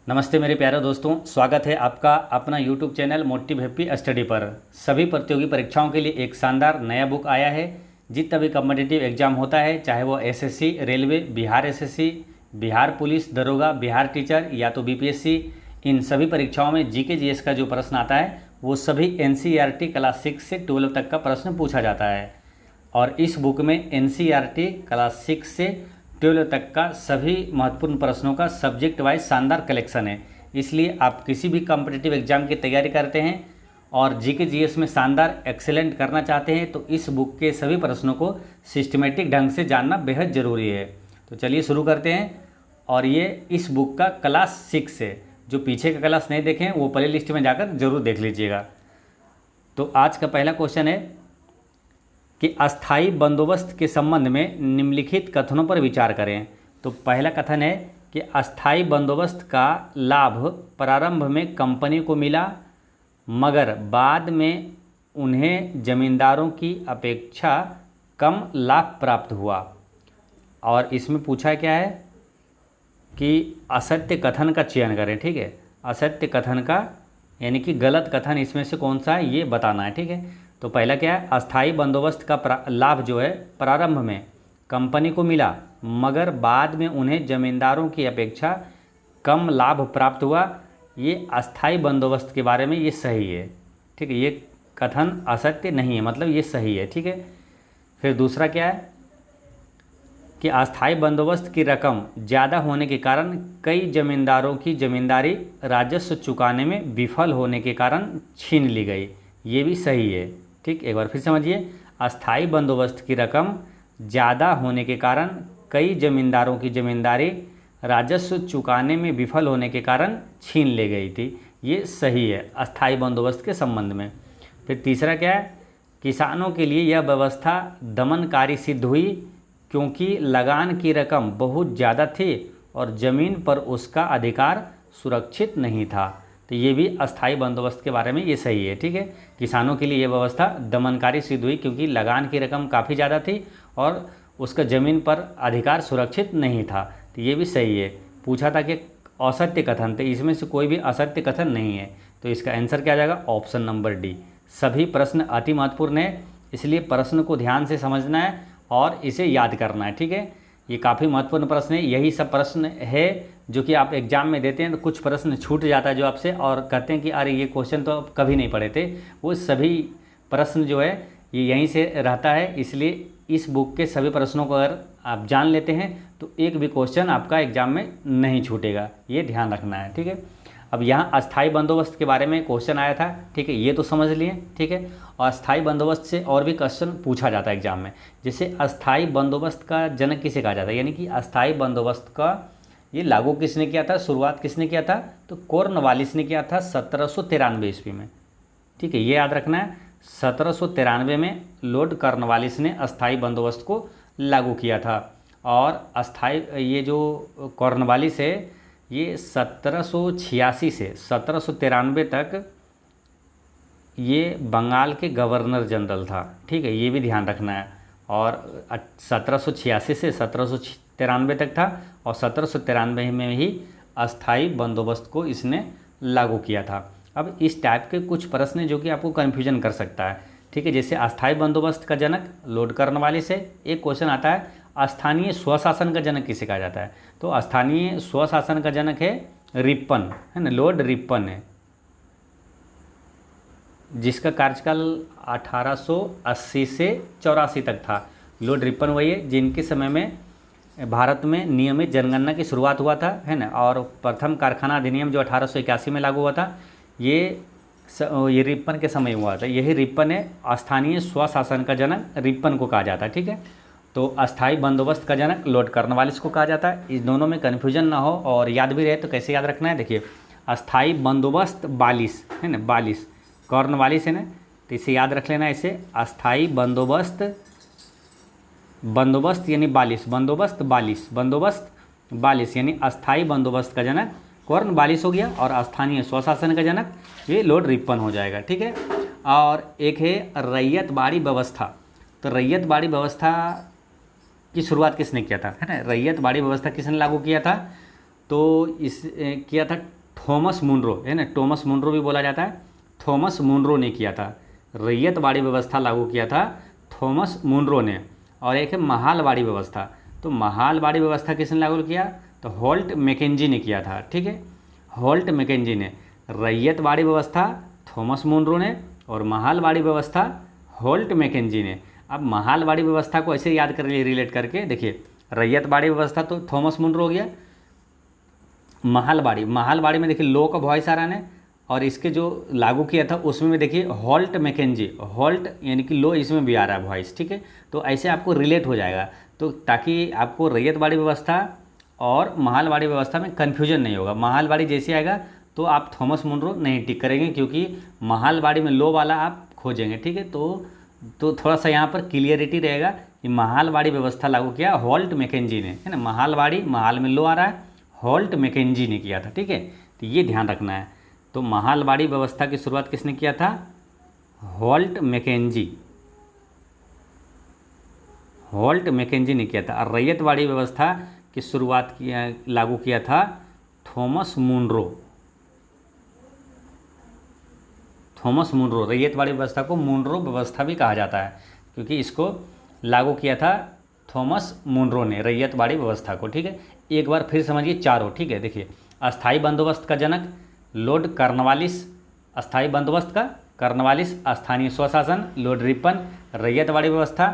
नमस्ते मेरे प्यारे दोस्तों, स्वागत है आपका अपना YouTube channel motive happy study पर। सभी प्रतियोगी परीक्षाओं के लिए एक शानदार नया बुक आया है। जितना भी कॉम्पिटिटिव एग्जाम होता है, चाहे वो SSC, railway, Bihar SSC, Bihar police दरोगा, बिहार टीचर या तो बीपीएससी, इन सभी परीक्षाओं में जीके जीएस का जो प्रश्न आता है वो सभी एनसीईआरटी क्लास 6 से 12 तक का प्रश्न पूछा जाता है। और इस बुक में एनसीईआरटी क्लास 6 से 12 तक का सभी महत्वपूर्ण प्रश्नों का सब्जेक्ट वाइज शानदार कलेक्शन है। इसलिए आप किसी भी कॉम्पिटिटिव एग्जाम की तैयारी करते हैं और जीके जीएस में शानदार एक्सेलेंट करना चाहते हैं तो इस बुक के सभी प्रश्नों को सिस्टमेटिक ढंग से जानना बेहद ज़रूरी है। तो चलिए शुरू करते हैं। और ये इस बुक का क्लास 6 है। जो पीछे का क्लास नहीं देखें वो प्ले लिस्ट में जाकर ज़रूर देख लीजिएगा। तो आज का पहला क्वेश्चन है कि अस्थाई बंदोबस्त के संबंध में निम्नलिखित कथनों पर विचार करें। तो पहला कथन है कि अस्थाई बंदोबस्त का लाभ प्रारंभ में कंपनी को मिला, मगर बाद में उन्हें जमींदारों की अपेक्षा कम लाभ प्राप्त हुआ। और इसमें पूछा क्या है कि असत्य कथन का चयन करें। ठीक है, असत्य कथन का यानी कि गलत कथन इसमें से कौन सा है ये बताना है। ठीक है, तो पहला क्या है, अस्थाई बंदोबस्त का लाभ जो है प्रारंभ में कंपनी को मिला, मगर बाद में उन्हें जमींदारों की अपेक्षा कम लाभ प्राप्त हुआ। ये अस्थाई बंदोबस्त के बारे में ये सही है। ठीक है, ये कथन असत्य नहीं है, मतलब ये सही है। ठीक है, फिर दूसरा क्या है कि अस्थाई बंदोबस्त की रकम ज़्यादा होने के कारण कई जमींदारों की जमींदारी राजस्व चुकाने में विफल होने के कारण छीन ली गई। ये भी सही है। ठीक, एक बार फिर समझिए, अस्थाई बंदोबस्त की रकम ज़्यादा होने के कारण कई जमींदारों की जमींदारी राजस्व चुकाने में विफल होने के कारण छीन ले गई थी। ये सही है अस्थाई बंदोबस्त के संबंध में। फिर तीसरा क्या है, किसानों के लिए यह व्यवस्था दमनकारी सिद्ध हुई क्योंकि लगान की रकम बहुत ज़्यादा थी और ज़मीन पर उसका अधिकार सुरक्षित नहीं था। तो ये भी अस्थाई बंदोबस्त के बारे में ये सही है। ठीक है, किसानों के लिए ये व्यवस्था दमनकारी सिद्ध हुई क्योंकि लगान की रकम काफ़ी ज़्यादा थी और उसका ज़मीन पर अधिकार सुरक्षित नहीं था। तो ये भी सही है। पूछा था कि असत्य कथन, तो इसमें से कोई भी असत्य कथन नहीं है। तो इसका आंसर क्या आ जाएगा, ऑप्शन नंबर डी। सभी प्रश्न अति महत्वपूर्ण है, इसलिए प्रश्न को ध्यान से समझना है और इसे याद करना है। ठीक है, ये काफ़ी महत्वपूर्ण प्रश्न है। यही सब प्रश्न है जो कि आप एग्जाम में देते हैं तो कुछ प्रश्न छूट जाता है जो आपसे, और कहते हैं कि अरे ये क्वेश्चन तो आप कभी नहीं पढ़े थे। वो सभी प्रश्न जो है ये यहीं से रहता है। इसलिए इस बुक के सभी प्रश्नों को अगर आप जान लेते हैं तो एक भी क्वेश्चन आपका एग्जाम में नहीं छूटेगा, ये ध्यान रखना है। ठीक है, अब यहाँ अस्थाई बंदोबस्त के बारे में क्वेश्चन आया था। ठीक है, ये तो समझ लिए। ठीक है, और अस्थाई बंदोबस्त से और भी क्वेश्चन पूछा जाता है एग्जाम में। जैसे अस्थाई बंदोबस्त का जनक किसे कहा जाता है, यानी कि अस्थाई बंदोबस्त का ये लागू किसने किया था, शुरुआत किसने किया था, तो कॉर्नवालिस ने किया था 1793 ईस्वी में। ठीक है, ये याद रखना है, 1793 में लॉर्ड कॉर्नवालिस ने अस्थाई बंदोबस्त को लागू किया था। और अस्थाई ये जो कॉर्नवालिस है ये 1786 से 1793 तक ये बंगाल के गवर्नर जनरल था। ठीक है, ये भी ध्यान रखना है। और 1786 से 1793 तक था और 1793 में ही अस्थाई बंदोबस्त को इसने लागू किया था। अब इस टाइप के कुछ प्रश्न जो कि आपको कन्फ्यूजन कर सकता है। ठीक है, जैसे अस्थाई बंदोबस्त का जनक लॉर्ड कॉर्नवालिस है। एक क्वेश्चन आता है स्थानीय स्वशासन का जनक किसे कहा जाता है, तो स्थानीय स्वशासन का जनक है रिपन, है ना, लॉर्ड रिपन है, जिसका कार्यकाल 1880 से 84 तक था। लॉर्ड रिपन वही है जिनके समय में भारत में नियमित जनगणना की शुरुआत हुआ था, है ना, और प्रथम कारखाना अधिनियम जो 1881 में लागू हुआ था ये रिपन के समय हुआ था। यही रिपन है, स्थानीय स्वशासन का जनक रिपन को कहा जाता है। ठीक है, तो अस्थाई बंदोबस्त का जनक लॉर्ड कॉर्नवालिस को कहा जाता है। इस दोनों में कन्फ्यूजन ना हो और याद भी रहे तो कैसे याद रखना है, देखिए अस्थाई बंदोबस्त 42 है ना, 42 कॉर्नवालिस है ना, तो इसे याद रख लेना। इसे अस्थाई बंदोबस्त यानी 42, बंदोबस्त 42 यानी अस्थाई बंदोबस्त का जनक कॉर्नवालिस हो गया और स्थानीय स्वशासन का जनक ये लॉर्ड रिपन हो जाएगा। ठीक है, और एक है रैयतबाड़ी व्यवस्था। तो रैयतबाड़ी व्यवस्था की शुरुआत किसने किया था, है ना, रैयतबाड़ी व्यवस्था किसने लागू किया था, तो इस किया था थॉमस मुनरो, है ना, थॉमस मुनरो भी बोला जाता है, थॉमस मुनरो ने किया था। रैयतवाड़ी व्यवस्था लागू किया था थॉमस मुनरो ने। और एक है महालवाड़ी व्यवस्था, तो महालवाड़ी व्यवस्था किसने लागू किया? तो होल्ट मैकेंजी ने किया था। ठीक है, होल्ट मैकेंजी ने। रैयतवाड़ी व्यवस्था थॉमस मुनरो ने और महालवाड़ी व्यवस्था होल्ट मैकेंजी ने। अब महालवाड़ी व्यवस्था को ऐसे याद कर लिए रिलेट करके, देखिए रैयतवाड़ी व्यवस्था तो थॉमस मुनरो हो गया, महालवाड़ी में देखिए लो का वॉइस आ रहा है, और इसके जो लागू किया था उसमें भी देखिए होल्ट मैकेंजी, होल्ट यानी कि लो इसमें भी आ रहा है वॉइस। ठीक है, तो ऐसे आपको रिलेट हो जाएगा, तो ताकि आपको रैयतवाड़ी व्यवस्था और महालवाड़ी व्यवस्था में कन्फ्यूजन नहीं होगा। महालवाड़ी जैसे आएगा तो आप थॉमस मुनरो नहीं टिक करेंगे, क्योंकि महालवाड़ी में लो वाला आप खोजेंगे। ठीक है, तो थोड़ा सा यहाँ पर क्लियरिटी रहेगा कि महालवाड़ी व्यवस्था लागू किया होल्ट मैकेंजी ने, है ना। महालवाड़ी, महाल में लो आ रहा है, होल्ट मैकेंजी ने किया था। ठीक है, तो ये ध्यान रखना है। तो महालवाड़ी व्यवस्था की शुरुआत किसने किया था? होल्ट मैकेंजी, होल्ट मैकेंजी ने किया था। और रैयतवाड़ी व्यवस्था की शुरुआत किया, लागू किया था Thomas Munro, Thomas Munro. Ryotwari व्यवस्था को मुनरो व्यवस्था भी कहा जाता है, क्योंकि इसको लागू किया था थॉमस मुनरो ने, रैयतवाड़ी व्यवस्था को। ठीक है, एक बार फिर समझिए चारों। ठीक है, देखिए अस्थाई बंदोबस्त का जनक लॉर्ड कॉर्नवालिस, अस्थाई बंदोबस्त का कॉर्नवालिस, स्थानीय स्वशासन लॉर्ड रिपन, रैयतवाड़ी व्यवस्था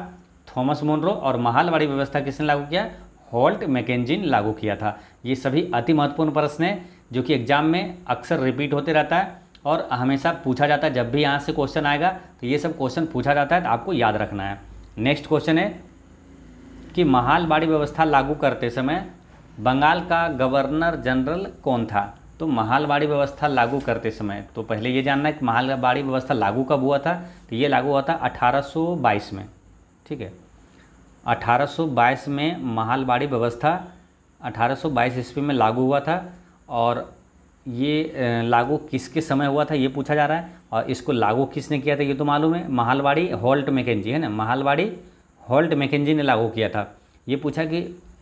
थॉमस मुनरो और महालवाड़ी व्यवस्था किसने लागू किया? होल्ट मैकेंजी ने लागू किया था। ये सभी अति महत्वपूर्ण प्रश्न हैं जो कि एग्जाम में अक्सर रिपीट होते रहता है और हमेशा पूछा जाता है। जब भी यहाँ से क्वेश्चन आएगा तो ये सब क्वेश्चन पूछा जाता है, तो आपको याद रखना है। नेक्स्ट क्वेश्चन है कि महालवाड़ी व्यवस्था लागू करते समय बंगाल का गवर्नर जनरल कौन था? तो महालवाड़ी व्यवस्था लागू करते समय, तो पहले ये जानना है कि महालवाड़ी व्यवस्था लागू कब हुआ था। तो ये लागू हुआ था 1822 में। ठीक है, 1822 में महालवाड़ी व्यवस्था 1822 ईस्वी में लागू हुआ था। और ये लागू किसके समय हुआ था ये पूछा जा रहा है, और इसको लागू किसने किया था ये तो मालूम है, महालवाड़ी होल्ट मैकेंजी, है ना। महालवाड़ी होल्ट मैकेंजी ने लागू किया था। ये पूछा कि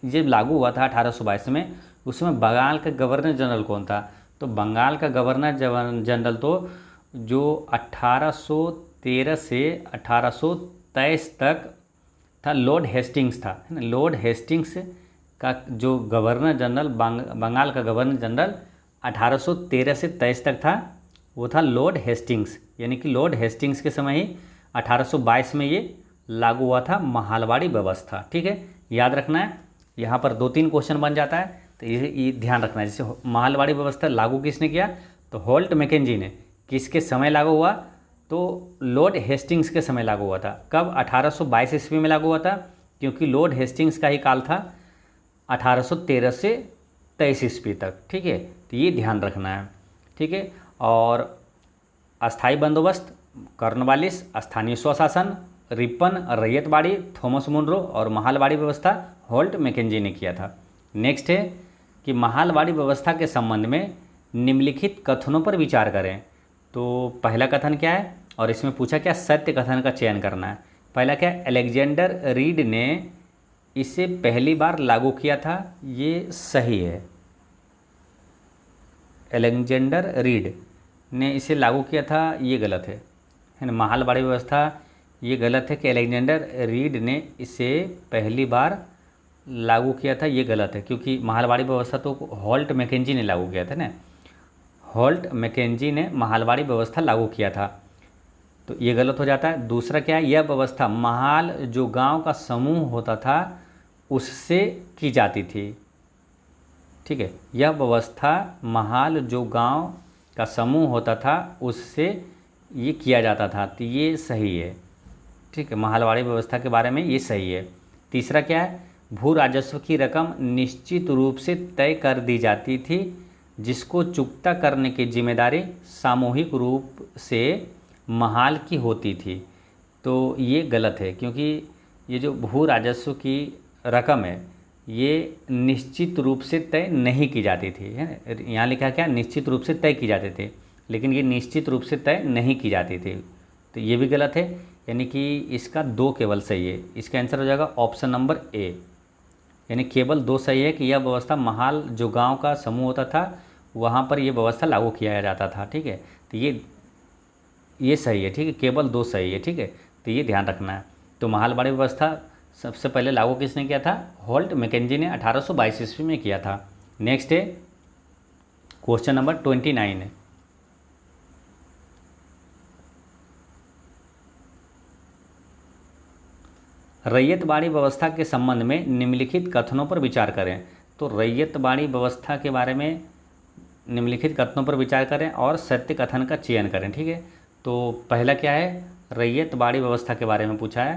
ये लागू हुआ था 1822 में, उसमें बंगाल का गवर्नर जनरल कौन था? तो बंगाल का गवर्नर जनरल तो जो 1813 से 1823 तक था, लॉर्ड हेस्टिंग्स था, है ना। लॉर्ड हेस्टिंग्स का जो गवर्नर जनरल, बंगाल का गवर्नर जनरल 1813 से 23 तक था, वो था लॉर्ड हेस्टिंग्स। यानी कि लॉर्ड हेस्टिंग्स के समय ही 1822 में ये लागू हुआ था महालवाड़ी व्यवस्था। ठीक है, याद रखना है। यहाँ पर 2-3 क्वेश्चन बन जाता है, तो ये ध्यान रखना है। जैसे महालवाड़ी व्यवस्था लागू किसने किया? तो होल्ट मैकेंजी ने। किसके समय लागू हुआ? तो लॉर्ड हेस्टिंग्स के समय लागू हुआ था। कब? 1822 ईस्वी में लागू हुआ था, क्योंकि लॉर्ड हेस्टिंग्स का ही काल था 1813 से 23 ईस्वी तक। ठीक है, तो ये ध्यान रखना है। ठीक है, और अस्थाई बंदोबस्त कॉर्नवालिस, स्थानीय स्वशासन रिपन, रैयतवाड़ी थॉमस मुनरो और महालवाड़ी व्यवस्था होल्ट मैकेंजी ने किया था। नेक्स्ट है कि महालवाड़ी व्यवस्था के संबंध में निम्नलिखित कथनों पर विचार करें। तो पहला कथन क्या है, और इसमें पूछा क्या? सत्य कथन का चयन करना है। पहला क्या है? अलेक्जेंडर रीड ने इसे पहली बार लागू किया था, ये सही है। अलेक्जेंडर रीड ने इसे लागू किया था, ये गलत है ना। महालवाड़ी व्यवस्था ये गलत है कि अलेक्जेंडर रीड ने इसे पहली बार लागू किया था, ये गलत है, क्योंकि महालवाड़ी व्यवस्था तो होल्ट मैकेंजी ने लागू किया था ना। होल्ट मैकेंजी ने महालवाड़ी व्यवस्था लागू किया था, तो ये गलत हो जाता है। दूसरा क्या है? यह व्यवस्था महाल जो गांव का समूह होता था उससे की जाती थी। ठीक है, यह व्यवस्था महाल जो गांव का समूह होता था उससे ये किया जाता था, तो ये सही है। ठीक है, महालवाड़ी व्यवस्था के बारे में ये सही है। तीसरा क्या है? भू राजस्व की रकम निश्चित रूप से तय कर दी जाती थी, जिसको चुकता करने की जिम्मेदारी सामूहिक रूप से महाल की होती थी। तो ये गलत है, क्योंकि ये जो भू राजस्व की रकम है ये निश्चित रूप से तय नहीं की जाती थी, है। यहाँ लिखा क्या? निश्चित रूप से तय की जाती थी, लेकिन ये निश्चित रूप से तय नहीं की जाती थी, तो ये भी गलत है। यानी कि इसका 2 केवल सही है। इसका आंसर हो जाएगा ऑप्शन नंबर ए। यानी केवल 2 सही है कि यह व्यवस्था महाल जो गांव का समूह होता था वहाँ पर यह व्यवस्था लागू किया जाता था। ठीक है, तो ये सही है। ठीक है, केवल 2 सही है। ठीक है, तो ये ध्यान रखना है। तो महालवाड़ी व्यवस्था सबसे पहले लागू किसने किया था? होल्ट मैकेंजी ने 1822 ईस्वी में किया था। नेक्स्ट है क्वेश्चन नंबर 29 है। रैयतवाड़ी व्यवस्था के संबंध में निम्नलिखित कथनों पर विचार करें। तो रैयतवाड़ी व्यवस्था के बारे में निम्नलिखित कथनों पर विचार करें और सत्य कथन का चयन करें। ठीक है, तो पहला क्या है? रैयतवाड़ी व्यवस्था के बारे में पूछा है।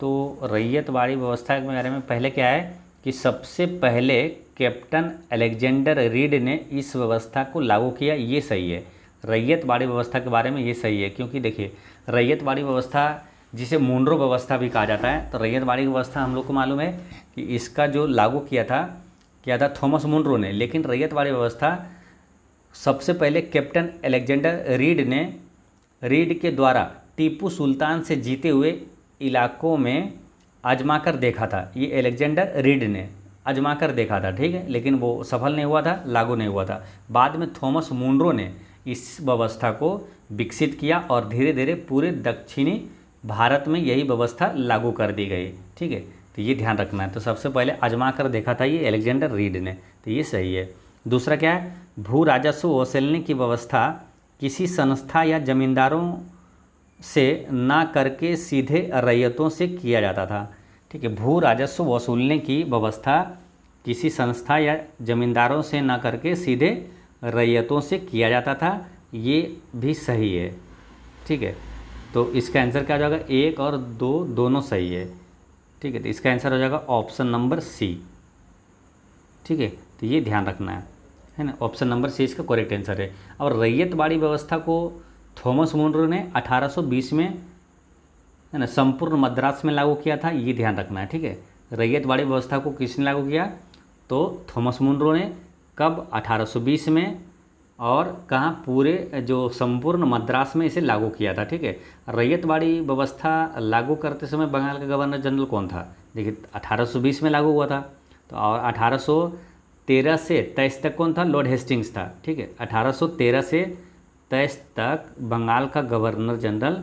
तो रैयतवाड़ी व्यवस्था के बारे में पहले क्या है कि सबसे पहले कैप्टन अलेक्जेंडर रीड ने इस व्यवस्था को लागू किया, ये सही है। रैयतवाड़ी व्यवस्था के बारे में ये सही है, क्योंकि देखिए रैयतवाड़ी व्यवस्था जिसे मुनरो व्यवस्था भी कहा जाता है, तो रैयतवाड़ी व्यवस्था हम लोग को मालूम है कि इसका जो लागू किया था थॉमस मुनरो ने। लेकिन रैयतवाड़ी व्यवस्था सबसे पहले कैप्टन अलेक्जेंडर रीड के द्वारा टीपू सुल्तान से जीते हुए इलाकों में आजमा कर देखा था। ये अलेक्जेंडर रीड ने आजमा कर देखा था। ठीक है, लेकिन वो सफल नहीं हुआ था, लागू नहीं हुआ था। बाद में थॉमस मुनरो ने इस व्यवस्था को विकसित किया और धीरे धीरे पूरे दक्षिणी भारत में यही व्यवस्था लागू कर दी गई। ठीक है, तो ये ध्यान रखना है। तो सबसे पहले आजमा कर देखा था ये अलेक्जेंडर रीड ने, तो ये सही है। दूसरा क्या है? भू राजस्व वसूलने की व्यवस्था किसी संस्था या जमींदारों से ना करके सीधे रैयतों से किया जाता था। ठीक है, भू राजस्व वसूलने की व्यवस्था किसी संस्था या जमींदारों से ना करके सीधे रैयतों से किया जाता था, ये भी सही है। ठीक है, तो इसका आंसर क्या हो जाएगा? 1 और 2 दोनों सही है। ठीक है, तो इसका आंसर हो जाएगा ऑप्शन नंबर सी। ठीक है, तो ये ध्यान रखना है ना, ऑप्शन नंबर सी इसका करेक्ट आंसर है। और रैयतवाड़ी व्यवस्था को थॉमस मुनरो ने 1820 में है ना संपूर्ण मद्रास में लागू किया था, ये ध्यान रखना है। ठीक है, रैयतवाड़ी व्यवस्था को किसने लागू किया? तो थॉमस मुनरो ने। कब? 1820 में। और कहाँ? पूरे जो संपूर्ण मद्रास में इसे लागू किया था। ठीक है, रैयतवाड़ी व्यवस्था लागू करते समय बंगाल का गवर्नर जनरल कौन था? देखिए 1820 में लागू हुआ था, तो और 1813 से 23 तक कौन था? लॉर्ड हेस्टिंग्स था। ठीक है, 1813 से 23 तक बंगाल का गवर्नर जनरल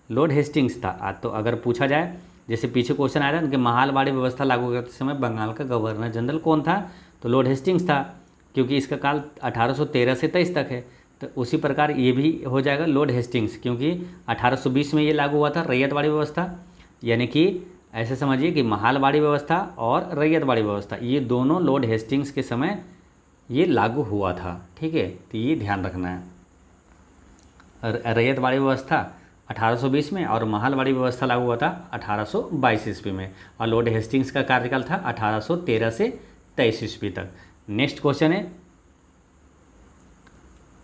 लॉर्ड हेस्टिंग्स था। तो अगर पूछा जाए, जैसे पीछे क्वेश्चन आया था ना कि महालवाड़ी व्यवस्था लागू करते समय बंगाल का गवर्नर जनरल कौन था, तो लॉर्ड हेस्टिंग्स था, क्योंकि इसका काल 1813 से 23 तक है। तो उसी प्रकार ये भी हो जाएगा लॉर्ड हेस्टिंग्स, क्योंकि 1820 में ये लागू हुआ था रैयतवाड़ी व्यवस्था। यानी कि ऐसे समझिए कि महालवाड़ी व्यवस्था और रैयतवाड़ी व्यवस्था ये दोनों लॉर्ड हेस्टिंग्स के समय ये लागू हुआ था। ठीक है, तो ये ध्यान रखना है। रैयतवाड़ी व्यवस्था 1820 में और महालवाड़ी व्यवस्था लागू हुआ था 1822 ईस्वी में, और लॉर्ड हेस्टिंग्स का कार्यकाल था 1813 से 23 ईस्वी तक। नेक्स्ट क्वेश्चन है,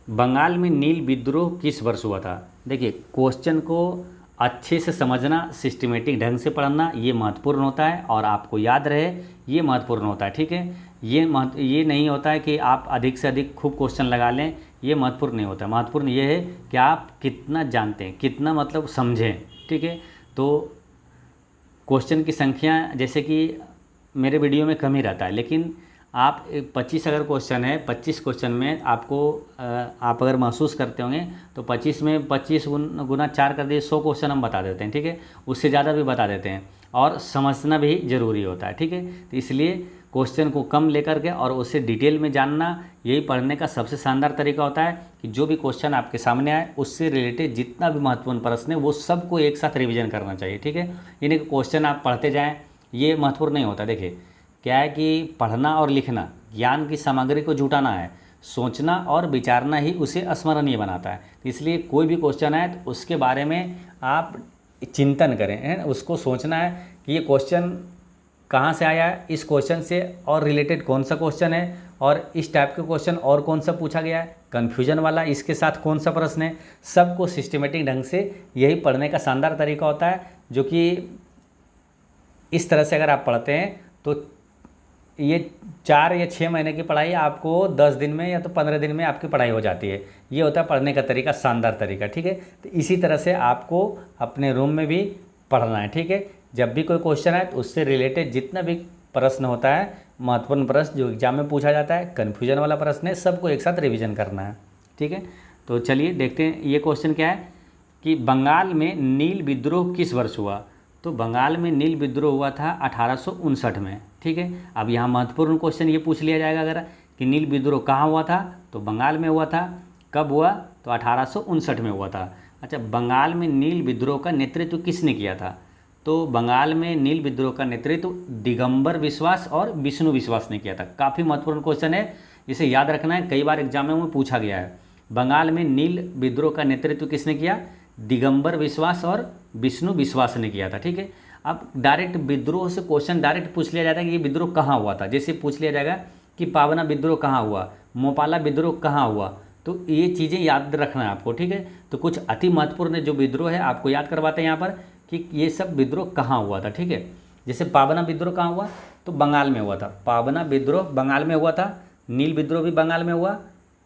बंगाल में नील विद्रोह किस वर्ष हुआ था? देखिए क्वेश्चन को अच्छे से समझना, सिस्टमेटिक ढंग से पढ़ना ये महत्वपूर्ण होता है, और आपको याद रहे ये महत्वपूर्ण होता है। ठीक है, ये नहीं होता है कि आप अधिक से अधिक खूब क्वेश्चन लगा लें, ये महत्वपूर्ण नहीं होता। महत्वपूर्ण ये है कि आप कितना जानते हैं, कितना मतलब समझें। ठीक है, तो क्वेश्चन की संख्या जैसे कि मेरे वीडियो में कम ही रहता है, लेकिन आप 25 अगर क्वेश्चन है, 25 क्वेश्चन में आपको आप अगर महसूस करते होंगे तो 25 में 25 गुना 4 कर दिए 100 क्वेश्चन हम बता देते हैं। ठीक है, उससे ज़्यादा भी बता देते हैं, और समझना भी ज़रूरी होता है। ठीक है, तो इसलिए क्वेश्चन को कम लेकर के और उससे डिटेल में जानना, यही पढ़ने का सबसे शानदार तरीका होता है कि जो भी क्वेश्चन आपके सामने आए उससे रिलेटेड जितना भी महत्वपूर्ण प्रश्न है वो सबको एक साथ रिविजन करना चाहिए। ठीक है, यानी कि क्वेश्चन आप पढ़ते जाएँ, ये महत्वपूर्ण नहीं होता। देखिए क्या है कि पढ़ना और लिखना ज्ञान की सामग्री को जुटाना है, सोचना और विचारना ही उसे स्मरणीय बनाता है। इसलिए कोई भी क्वेश्चन आए तो उसके बारे में आप चिंतन करें, है उसको सोचना है कि ये क्वेश्चन कहाँ से आया है, इस क्वेश्चन से और रिलेटेड कौन सा क्वेश्चन है, और इस टाइप के क्वेश्चन और कौन सा पूछा गया है, कन्फ्यूजन वाला इसके साथ कौन सा प्रश्न है। सबको सिस्टमेटिक ढंग से, यही पढ़ने का शानदार तरीका होता है, जो कि इस तरह से अगर आप पढ़ते हैं तो ये 4 या 6 महीने की पढ़ाई आपको 10 दिन में या तो 15 दिन में आपकी पढ़ाई हो जाती है। ये होता है पढ़ने का तरीका, शानदार तरीका। ठीक है, तो इसी तरह से आपको अपने रूम में भी पढ़ना है। ठीक है, जब भी कोई क्वेश्चन आए तो उससे रिलेटेड जितना भी प्रश्न होता है, महत्वपूर्ण प्रश्न जो एग्जाम में पूछा जाता है, कन्फ्यूजन वाला प्रश्न है, सबको एक साथ रिवीजन करना है। ठीक है, तो चलिए देखते हैं ये क्वेश्चन क्या है कि बंगाल में नील विद्रोह किस वर्ष हुआ। तो बंगाल में नील विद्रोह हुआ था 1859 में। ठीक है, अब यहाँ महत्वपूर्ण क्वेश्चन ये पूछ लिया जाएगा अगर कि नील विद्रोह कहाँ हुआ था, तो बंगाल में हुआ था। कब हुआ, तो 1859 में हुआ था। अच्छा, बंगाल में नील विद्रोह का नेतृत्व किसने किया था। तो बंगाल में नील विद्रोह का नेतृत्व दिगंबर विश्वास और विष्णु विश्वास ने किया था। काफ़ी महत्वपूर्ण क्वेश्चन है, इसे याद रखना है, कई बार एग्जाम में पूछा गया है। बंगाल में नील विद्रोह का नेतृत्व किसने किया, दिगंबर विश्वास और विष्णु विश्वास ने किया था। ठीक है, अब डायरेक्ट विद्रोह से क्वेश्चन डायरेक्ट पूछ लिया जाता है कि ये विद्रोह कहाँ हुआ था। जैसे पूछ लिया जाएगा कि पावना विद्रोह कहाँ हुआ, मोपाला विद्रोह कहाँ हुआ, तो ये चीज़ें याद रखना है आपको। ठीक है, तो कुछ अति महत्वपूर्ण जो विद्रोह है आपको याद करवाते हैं यहाँ पर कि ये सब विद्रोह कहाँ हुआ था। ठीक है, जैसे पावना विद्रोह कहाँ हुआ, तो बंगाल में हुआ था। पावना विद्रोह बंगाल में हुआ था, नील विद्रोह भी बंगाल में हुआ,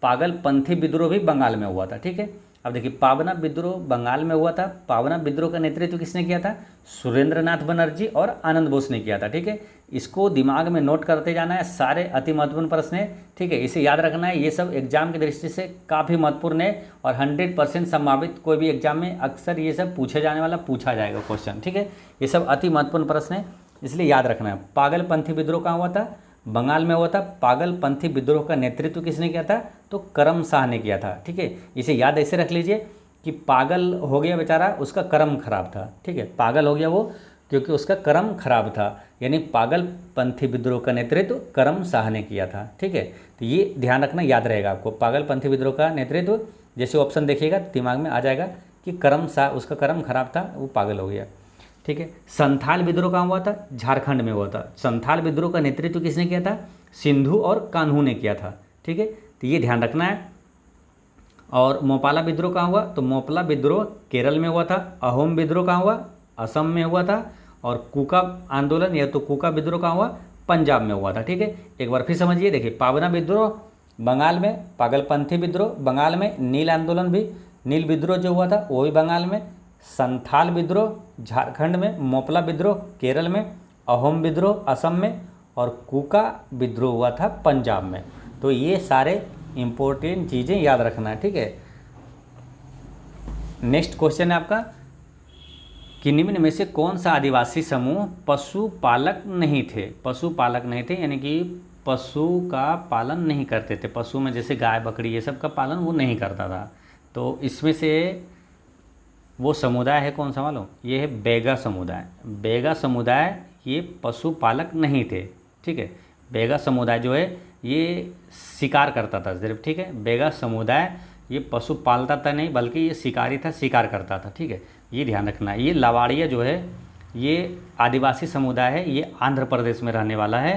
पागलपंथी विद्रोह भी बंगाल में हुआ था। ठीक है, अब देखिए पावना विद्रोह बंगाल में हुआ था। पावना विद्रोह का नेतृत्व किसने किया था, सुरेंद्रनाथ बनर्जी और आनंद बोस ने किया था। ठीक है, इसको दिमाग में नोट करते जाना है, सारे अति महत्वपूर्ण प्रश्न है। ठीक है, इसे याद रखना है, ये सब एग्जाम की दृष्टि से काफ़ी महत्वपूर्ण है और 100% संभावित कोई भी एग्जाम में अक्सर ये सब पूछे जाने वाला पूछा जाएगा क्वेश्चन। ठीक है, ये सब अति महत्वपूर्ण प्रश्न है, इसलिए याद रखना है। पागलपंथी विद्रोह कहाँ हुआ था, बंगाल में हुआ था। पागलपंथी विद्रोह का नेतृत्व किसने किया था, तो करम शाह ने किया था। ठीक है, इसे याद ऐसे रख लीजिए कि पागल हो गया बेचारा, उसका कर्म खराब था। ठीक है, पागल हो गया वो क्योंकि उसका कर्म खराब था, यानी पागलपंथी विद्रोह का नेतृत्व करम शाह ने किया था। ठीक है, तो ये ध्यान रखना, याद रहेगा आपको। पागलपंथी विद्रोह का नेतृत्व, जैसे ऑप्शन देखिएगा दिमाग में आ जाएगा कि करम शाह, उसका कर्म खराब था, वो पागल हो गया। ठीक है, संथाल विद्रोह कहाँ हुआ था, झारखंड में हुआ था। संथाल विद्रोह का नेतृत्व किसने किया था, सिंधु और कान्हू ने किया था। ठीक है, तो ये ध्यान रखना है। और मोपाला विद्रोह कहाँ हुआ, तो मोपला विद्रोह केरल में हुआ था। अहोम विद्रोह कहाँ हुआ, असम में हुआ था। और कुका आंदोलन या तो कुका विद्रोह कहाँ हुआ, पंजाब में हुआ था। ठीक है, एक बार फिर समझिए, देखिए पावना विद्रोह बंगाल में, पागलपंथी विद्रोह बंगाल में, नील आंदोलन भी, नील विद्रोह जो हुआ था वो भी बंगाल में, संथाल विद्रोह झारखंड में, मोपला विद्रोह केरल में, अहोम विद्रोह असम में और कुका विद्रोह हुआ था पंजाब में। तो ये सारे इम्पोर्टेंट चीज़ें याद रखना है। ठीक है, नेक्स्ट क्वेश्चन है आपका कि निम्न में से कौन सा आदिवासी समूह पशुपालक नहीं थे। पशुपालक नहीं थे यानी कि पशु का पालन नहीं करते थे। पशु में जैसे गाय बकरी ये सब का पालन वो नहीं करता था। तो इसमें से वो समुदाय है कौन सा मालूम, ये है बैगा समुदाय। बैगा समुदाय ये पशुपालक नहीं थे। ठीक है, बैगा समुदाय जो है ये शिकार करता था सिर्फ। ठीक है, बैगा समुदाय ये पशु पालता था नहीं, बल्कि ये शिकारी था, शिकार करता था। ठीक है, ये ध्यान रखना है। ये लावाड़िया जो है ये आदिवासी समुदाय है, ये आंध्र प्रदेश में रहने वाला है।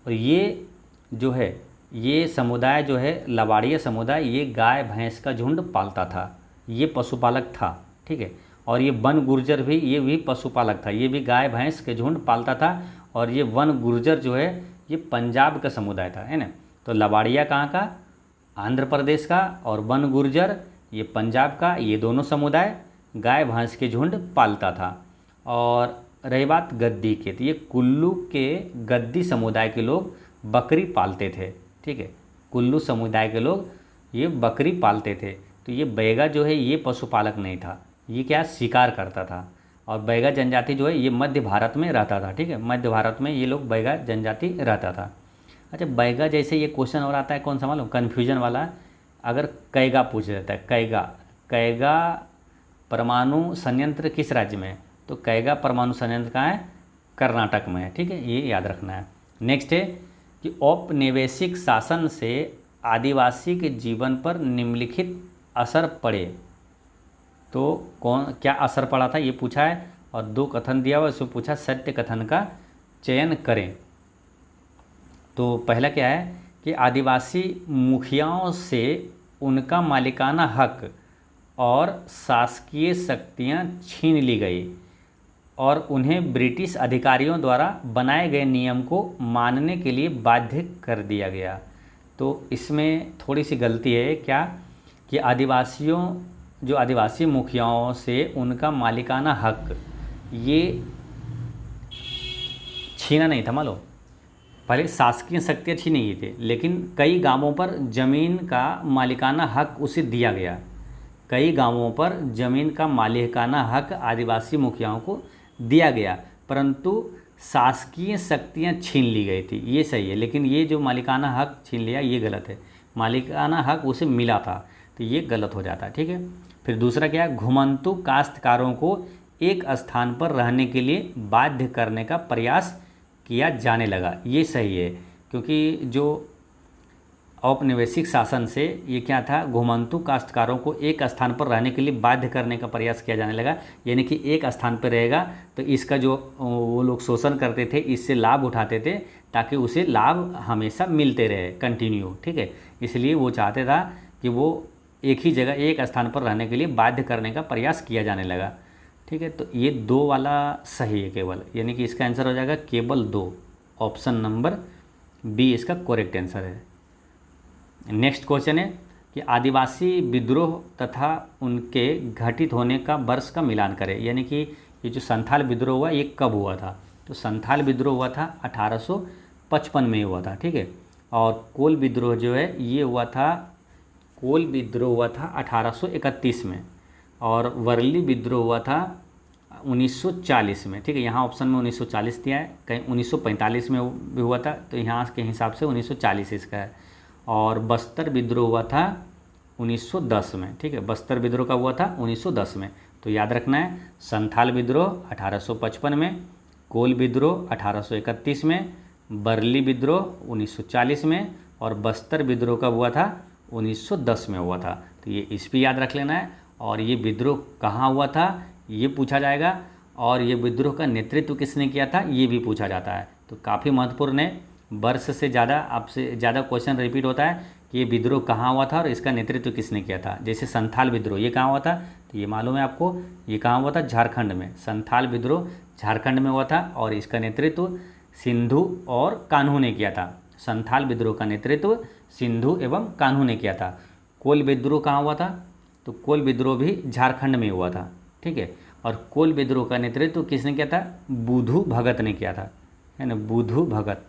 और ये जो है ये समुदाय जो है लावाड़िया समुदाय, ये गाय भैंस का झुंड पालता था, ये पशुपालक था। ठीक है, और ये वन गुर्जर भी, ये भी पशुपालक था, ये भी गाय भैंस के झुंड पालता था। और ये वन गुर्जर जो है ये पंजाब का समुदाय था, है ना। तो लावाड़िया कहाँ का, आंध्र प्रदेश का, और वन गुर्जर ये पंजाब का, ये दोनों समुदाय गाय भैंस के झुंड पालता था। और रही बात गद्दी के, तो ये कुल्लू के गद्दी समुदाय के लोग बकरी पालते थे। ठीक है, कुल्लू समुदाय के लोग ये बकरी पालते थे। तो ये बैगा जो है ये पशुपालक नहीं था, ये क्या शिकार करता था। और बैगा जनजाति जो है ये मध्य भारत में रहता था। ठीक है, मध्य भारत में ये लोग बैगा जनजाति रहता था। अच्छा, बैगा जैसे ये क्वेश्चन और आता है कौन सा मालूम, कन्फ्यूजन वाला, अगर कैगा पूछ जाता है, कैगा, कैगा परमाणु संयंत्र किस राज्य में है, तो कैगा परमाणु संयंत्र कहाँ है, कर्नाटक में है। ठीक है, ये याद रखना है। नेक्स्ट है कि औपनिवेशिक शासन से आदिवासी के जीवन पर निम्नलिखित असर पड़े। तो कौन क्या असर पड़ा था ये पूछा है, और दो कथन दिया हुआ, इसमें पूछा सत्य कथन का चयन करें। तो पहला क्या है कि आदिवासी मुखियाओं से उनका मालिकाना हक और शासकीय शक्तियां छीन ली गई और उन्हें ब्रिटिश अधिकारियों द्वारा बनाए गए नियम को मानने के लिए बाध्य कर दिया गया। तो इसमें थोड़ी सी गलती है, क्या कि आदिवासी मुखियाओं से उनका मालिकाना हक ये छीना नहीं था, मानो पहले शासकीय शक्तियाँ छीनी गई थी, लेकिन कई गांवों पर ज़मीन का मालिकाना हक उसे दिया गया। कई गांवों पर ज़मीन का मालिकाना हक आदिवासी मुखियाओं को दिया गया, परंतु शासकीय शक्तियाँ छीन ली गई थी। ये सही है, लेकिन ये जो मालिकाना हक छीन लिया ये गलत है। मालिकाना हक उसे मिला था, तो ये गलत हो जाता है। ठीक है। फिर दूसरा क्या है, घुमंतु काश्तकारों को एक स्थान पर रहने के लिए बाध्य करने का प्रयास किया जाने लगा। ये सही है, क्योंकि जो औपनिवेशिक शासन से ये क्या था, घुमंतु काश्तकारों को एक स्थान पर रहने के लिए बाध्य करने का प्रयास किया जाने लगा। यानी कि एक स्थान पर रहेगा तो इसका जो वो लोग शोषण करते थे, इससे लाभ उठाते थे, ताकि उसे लाभ हमेशा मिलते रहे, कंटिन्यू। ठीक है। इसलिए वो चाहते था कि वो एक ही जगह एक स्थान पर रहने के लिए बाध्य करने का प्रयास किया जाने लगा। ठीक है। तो ये 2 वाला सही है केवल, यानी कि इसका आंसर हो जाएगा केवल 2। ऑप्शन नंबर बी इसका करेक्ट आंसर है। नेक्स्ट क्वेश्चन है कि आदिवासी विद्रोह तथा उनके घटित होने का वर्ष का मिलान करें। यानी कि ये जो संथाल विद्रोह हुआ ये कब हुआ था, तो संथाल विद्रोह हुआ था 1855 में हुआ था। ठीक है। और कोल विद्रोह जो है ये हुआ था, कोल विद्रोह हुआ था 1831 में, और वर्ली विद्रोह हुआ था 1940 में। ठीक है। यहाँ ऑप्शन में 1940 दिया है, कहीं 1945 में भी हुआ था, तो यहाँ के हिसाब से 1940 इसका है। और बस्तर विद्रोह हुआ था 1910 में। ठीक है। बस्तर विद्रोह का हुआ था 1910 में, तो याद रखना है। संथाल विद्रोह 1855 में, कोल विद्रोह 1831 में, बर्ली विद्रोह 1940 में, और बस्तर विद्रोह कब हुआ था, 1910 में हुआ था। तो ये इस भी याद रख लेना है। और ये विद्रोह कहाँ हुआ था ये पूछा जाएगा, और ये विद्रोह का नेतृत्व किसने किया था ये भी पूछा जाता है। तो काफ़ी महत्वपूर्ण है। वर्ष से ज़्यादा आपसे ज़्यादा क्वेश्चन रिपीट होता है कि ये विद्रोह कहाँ हुआ था और इसका नेतृत्व किसने किया था। जैसे संथाल विद्रोह ये कहाँ हुआ था, तो ये मालूम है आपको, ये कहाँ हुआ था, झारखंड में। संथाल विद्रोह झारखंड में हुआ था, और इसका नेतृत्व सिंधु और कान्हू ने किया था। संथाल विद्रोह का नेतृत्व सिंधु एवं कान्हू ने किया था। कोल विद्रोह कहाँ हुआ था, तो कोल विद्रोह भी झारखंड में हुआ था। ठीक है। और कोल विद्रोह का नेतृत्व किसने किया था, बुधु भगत ने किया था, है ना, बुधु भगत।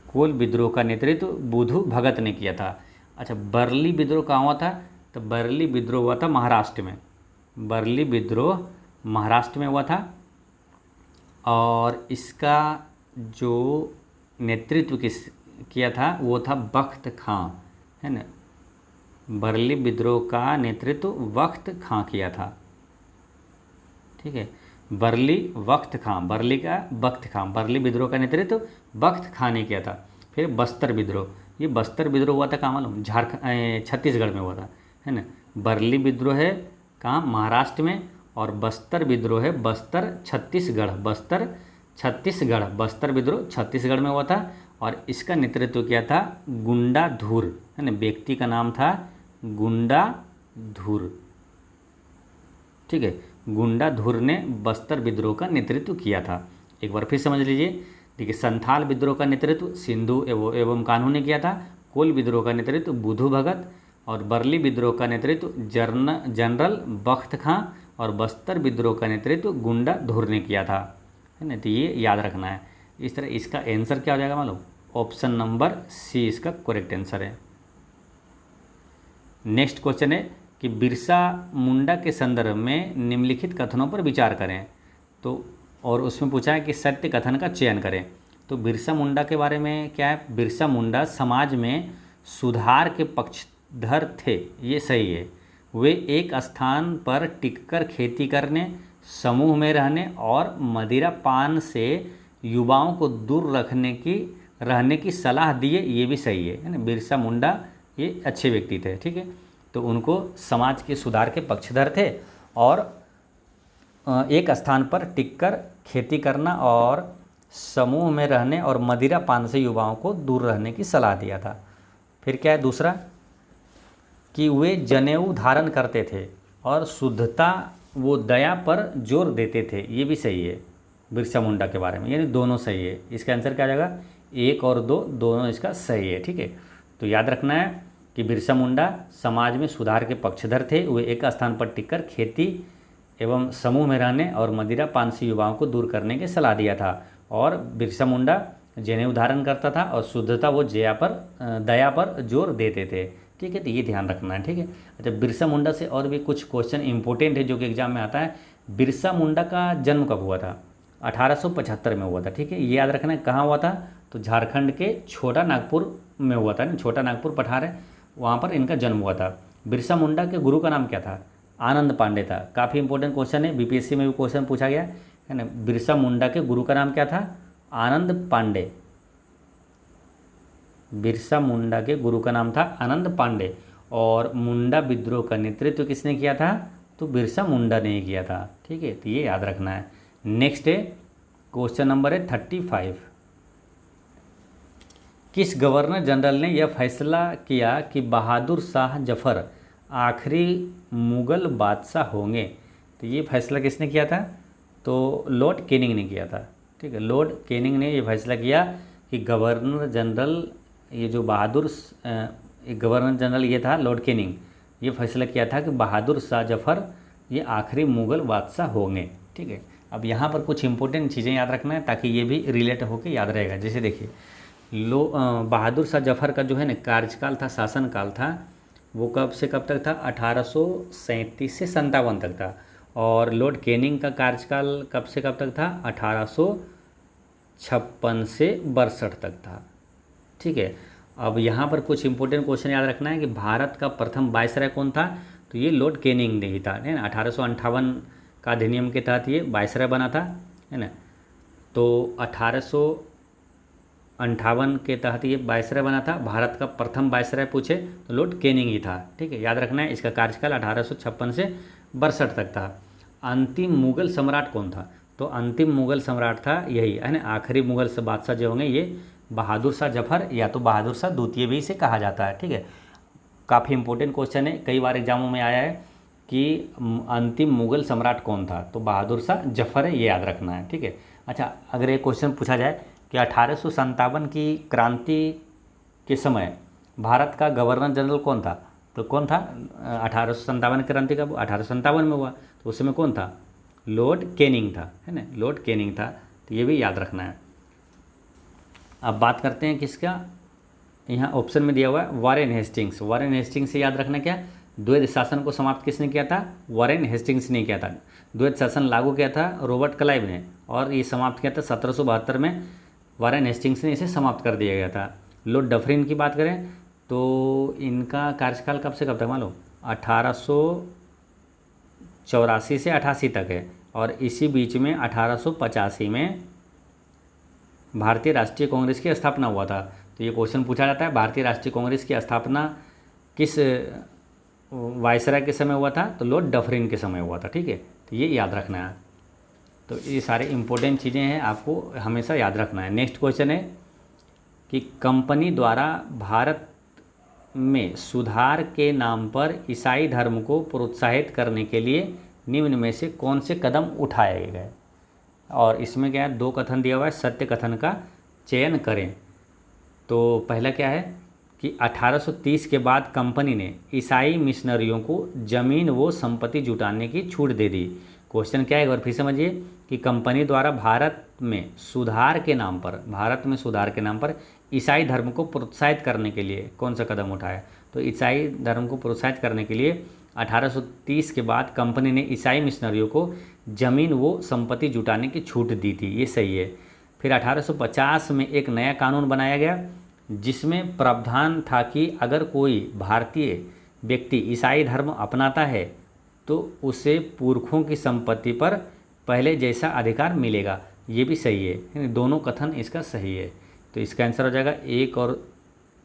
कोल विद्रोह का नेतृत्व बुधु भगत ने किया था। अच्छा, बर्ली विद्रोह कहाँ हुआ था, तो बर्ली विद्रोह हुआ था महाराष्ट्र में। बर्ली विद्रोह महाराष्ट्र में हुआ था, और इसका जो नेतृत्व किया था वो था बख्त खां, है ना। बर्ली विद्रोह का नेतृत्व बख्त खां किया था। ठीक है। बर्ली वक्त खां, बर्ली का बख्त खां, बर्ली विद्रोह का नेतृत्व बख्त खां ने किया था। फिर बस्तर विद्रोह, ये बस्तर विद्रोह हुआ था कहाँ मालूम, छत्तीसगढ़ में हुआ था, है ना। बर्ली विद्रोह है कहाँ, महाराष्ट्र में, और बस्तर विद्रोह है बस्तर छत्तीसगढ़, बस्तर छत्तीसगढ़, बस्तर विद्रोह छत्तीसगढ़ में हुआ था। और इसका नेतृत्व किया था गुंडाधुर, है ना, व्यक्ति का नाम था गुंडाधुर। ठीक है। गुंडाधुर ने बस्तर विद्रोह का नेतृत्व किया था। एक बार फिर समझ लीजिए। देखिए, संथाल विद्रोह का नेतृत्व सिंधु एवं कान्हू ने किया था। कोल विद्रोह का नेतृत्व बुधु भगत, और बर्ली विद्रोह का नेतृत्व जनरल बख्त खां, और बस्तर विद्रोह का नेतृत्व गुंडाधुर ने किया था, है ना। तो ये याद रखना है। इस तरह इसका आंसर क्या हो जाएगा मालूम, ऑप्शन नंबर सी इसका करेक्ट आंसर है। नेक्स्ट क्वेश्चन है कि बिरसा मुंडा के संदर्भ में निम्नलिखित कथनों पर विचार करें। तो और उसमें पूछा है कि सत्य कथन का चयन करें। तो बिरसा मुंडा के बारे में क्या है, बिरसा मुंडा समाज में सुधार के पक्षधर थे, ये सही है। वे एक स्थान पर टिककर खेती करने, समूह में रहने और मदिरा पान से युवाओं को दूर रहने की सलाह दिए, ये भी सही है ना। बिरसा मुंडा ये अच्छे व्यक्ति थे। ठीक है। तो उनको समाज के सुधार के पक्षधर थे, और एक स्थान पर टिककर खेती करना और समूह में रहने और मदिरा पान से युवाओं को दूर रहने की सलाह दिया था। फिर क्या है दूसरा, कि वे जनेऊ धारण करते थे और शुद्धता वो दया पर जोर देते थे, ये भी सही है बिरसा मुंडा के बारे में, यानी दोनों सही है। इसका आंसर क्या आ जाएगा, 1 और 2 दोनों इसका सही है। ठीक है। तो याद रखना है कि बिरसा मुंडा समाज में सुधार के पक्षधर थे। वे एक स्थान पर टिककर खेती एवं समूह में रहने और मदिरा पान से युवाओं को दूर करने की सलाह दिया था। और बिरसा मुंडा जनेऊ धारण करता था और शुद्धता वो दया पर जोर देते थे। ठीक है, तो ये ध्यान रखना है। ठीक है, अच्छा, बिरसा मुंडा से और भी कुछ क्वेश्चन इंपॉर्टेंट है जो कि एग्जाम में आता है। बिरसा मुंडा का जन्म कब हुआ था? 1875 में हुआ था। ठीक है, ये याद रखना है। कहाँ हुआ था? तो झारखंड के छोटा नागपुर में हुआ था ना, छोटा नागपुर पठार है, वहाँ पर इनका जन्म हुआ था। बिरसा मुंडा के गुरु का नाम क्या था? आनंद पांडे था। काफ़ी इंपॉर्टेंट क्वेश्चन है, बीपीएससी में भी क्वेश्चन पूछा गया है ना। बिरसा मुंडा के गुरु का नाम क्या था? आनंद पांडे। बिरसा मुंडा के गुरु का नाम था आनंद पांडे। और मुंडा विद्रोह का नेतृत्व किसने किया था? तो बिरसा मुंडा ने ही किया था। ठीक है, तो ये याद रखना है। नेक्स्ट है क्वेश्चन नंबर है 35। किस गवर्नर जनरल ने यह फैसला किया कि बहादुर शाह जफर आखिरी मुगल बादशाह होंगे? तो ये फैसला किसने किया था? तो लॉर्ड कैनिंग ने किया था। ठीक है, लॉर्ड कैनिंग ने ये फैसला किया कि गवर्नर जनरल, ये जो गवर्नर जनरल ये था लॉर्ड कैनिंग, ये फैसला किया था कि बहादुर शाह जफर ये आखिरी मुगल बादशाह होंगे। ठीक है, अब यहाँ पर कुछ इंपॉर्टेंट चीज़ें याद रखना है ताकि ये भी रिलेट होकर याद रहेगा। जैसे देखिए, बहादुर शाह जफर का जो है ना कार्यकाल था, शासनकाल था, वो कब से कब तक था? 1837 से 57 तक था। और लॉर्ड कैनिंग का कार्यकाल कब से कब तक था? 1856 से 62 तक था। ठीक है, अब यहाँ पर कुछ इंपॉर्टेंट क्वेश्चन याद रखना है कि भारत का प्रथम वायसराय कौन था? तो ये लॉर्ड कैनिंग ने ही था, है ना। 1858 का अधिनियम के तहत ये वायसराय बना था, है ना। तो 1858 के तहत ये वायसराय बना था। भारत का प्रथम वायसराय पूछे तो लॉर्ड कैनिंग ही था। ठीक है, याद रखना है। इसका कार्यकाल 1856 से 62 तक था। अंतिम मुगल सम्राट कौन था? तो अंतिम मुगल सम्राट था यही, है ना, आखिरी मुगल से बादशाह जो होंगे ये बहादुर शाह जफर या तो बहादुर शाह द्वितीय भी इसे कहा जाता है। ठीक है, काफ़ी इंपॉर्टेंट क्वेश्चन है, कई बार एग्जामों में आया है कि अंतिम मुगल सम्राट कौन था? तो बहादुर शाह जफर है, ये याद रखना है। ठीक है, अच्छा, अगर एक क्वेश्चन पूछा जाए कि 1857 की क्रांति के समय भारत का गवर्नर जनरल कौन था? तो कौन था? 1857 क्रांति कब? 1857 में हुआ, तो उस समय कौन था? लॉर्ड कैनिंग था, है ना, लॉर्ड कैनिंग था। तो ये भी याद रखना है। अब बात करते हैं किसका, यहाँ ऑप्शन में दिया हुआ है वारेन हेस्टिंग्स। वारेन हेस्टिंग्स से याद रखना क्या? द्वैध शासन को समाप्त किसने किया था? वारेन हेस्टिंग्स ने किया था। द्वैध शासन लागू किया था रॉबर्ट क्लाइव ने, और ये समाप्त किया था 1772 में। वारेन हेस्टिंग्स ने इसे समाप्त कर दिया गया था। लॉर्ड डफरिन की बात करें तो इनका कार्यकाल कब से कब तक मालूम? 1884 से 88 तक है। और इसी बीच में 1885 में भारतीय राष्ट्रीय कांग्रेस की स्थापना हुआ था। तो ये क्वेश्चन पूछा जाता है, भारतीय राष्ट्रीय कांग्रेस की स्थापना किस वायसराय के समय हुआ था? तो लॉर्ड डफरिन के समय हुआ था। ठीक है, तो ये याद रखना है। तो ये सारे इंपॉर्टेंट चीज़ें हैं, आपको हमेशा याद रखना है। नेक्स्ट क्वेश्चन है कि कंपनी द्वारा भारत में सुधार के नाम पर ईसाई धर्म को प्रोत्साहित करने के लिए निम्न में से कौन से कदम उठाए गए? और इसमें क्या है, 2 कथन दिया हुआ है, सत्य कथन का चयन करें। तो पहला क्या है कि 1830 के बाद कंपनी ने ईसाई मिशनरियों को जमीन व संपत्ति जुटाने की छूट दे दी। क्वेश्चन क्या है, एक बार फिर समझिए कि कंपनी द्वारा भारत में सुधार के नाम पर ईसाई धर्म को प्रोत्साहित करने के लिए कौन सा कदम उठाया? तो ईसाई धर्म को प्रोत्साहित करने के लिए 1830 के बाद कंपनी ने ईसाई मिशनरियों को जमीन व संपत्ति जुटाने की छूट दी थी, ये सही है। फिर 1850 में एक नया कानून बनाया गया जिसमें प्रावधान था कि अगर कोई भारतीय व्यक्ति ईसाई धर्म अपनाता है तो उसे पुरखों की संपत्ति पर पहले जैसा अधिकार मिलेगा, ये भी सही है। दोनों कथन इसका सही है। तो इसका आंसर हो जाएगा 1 और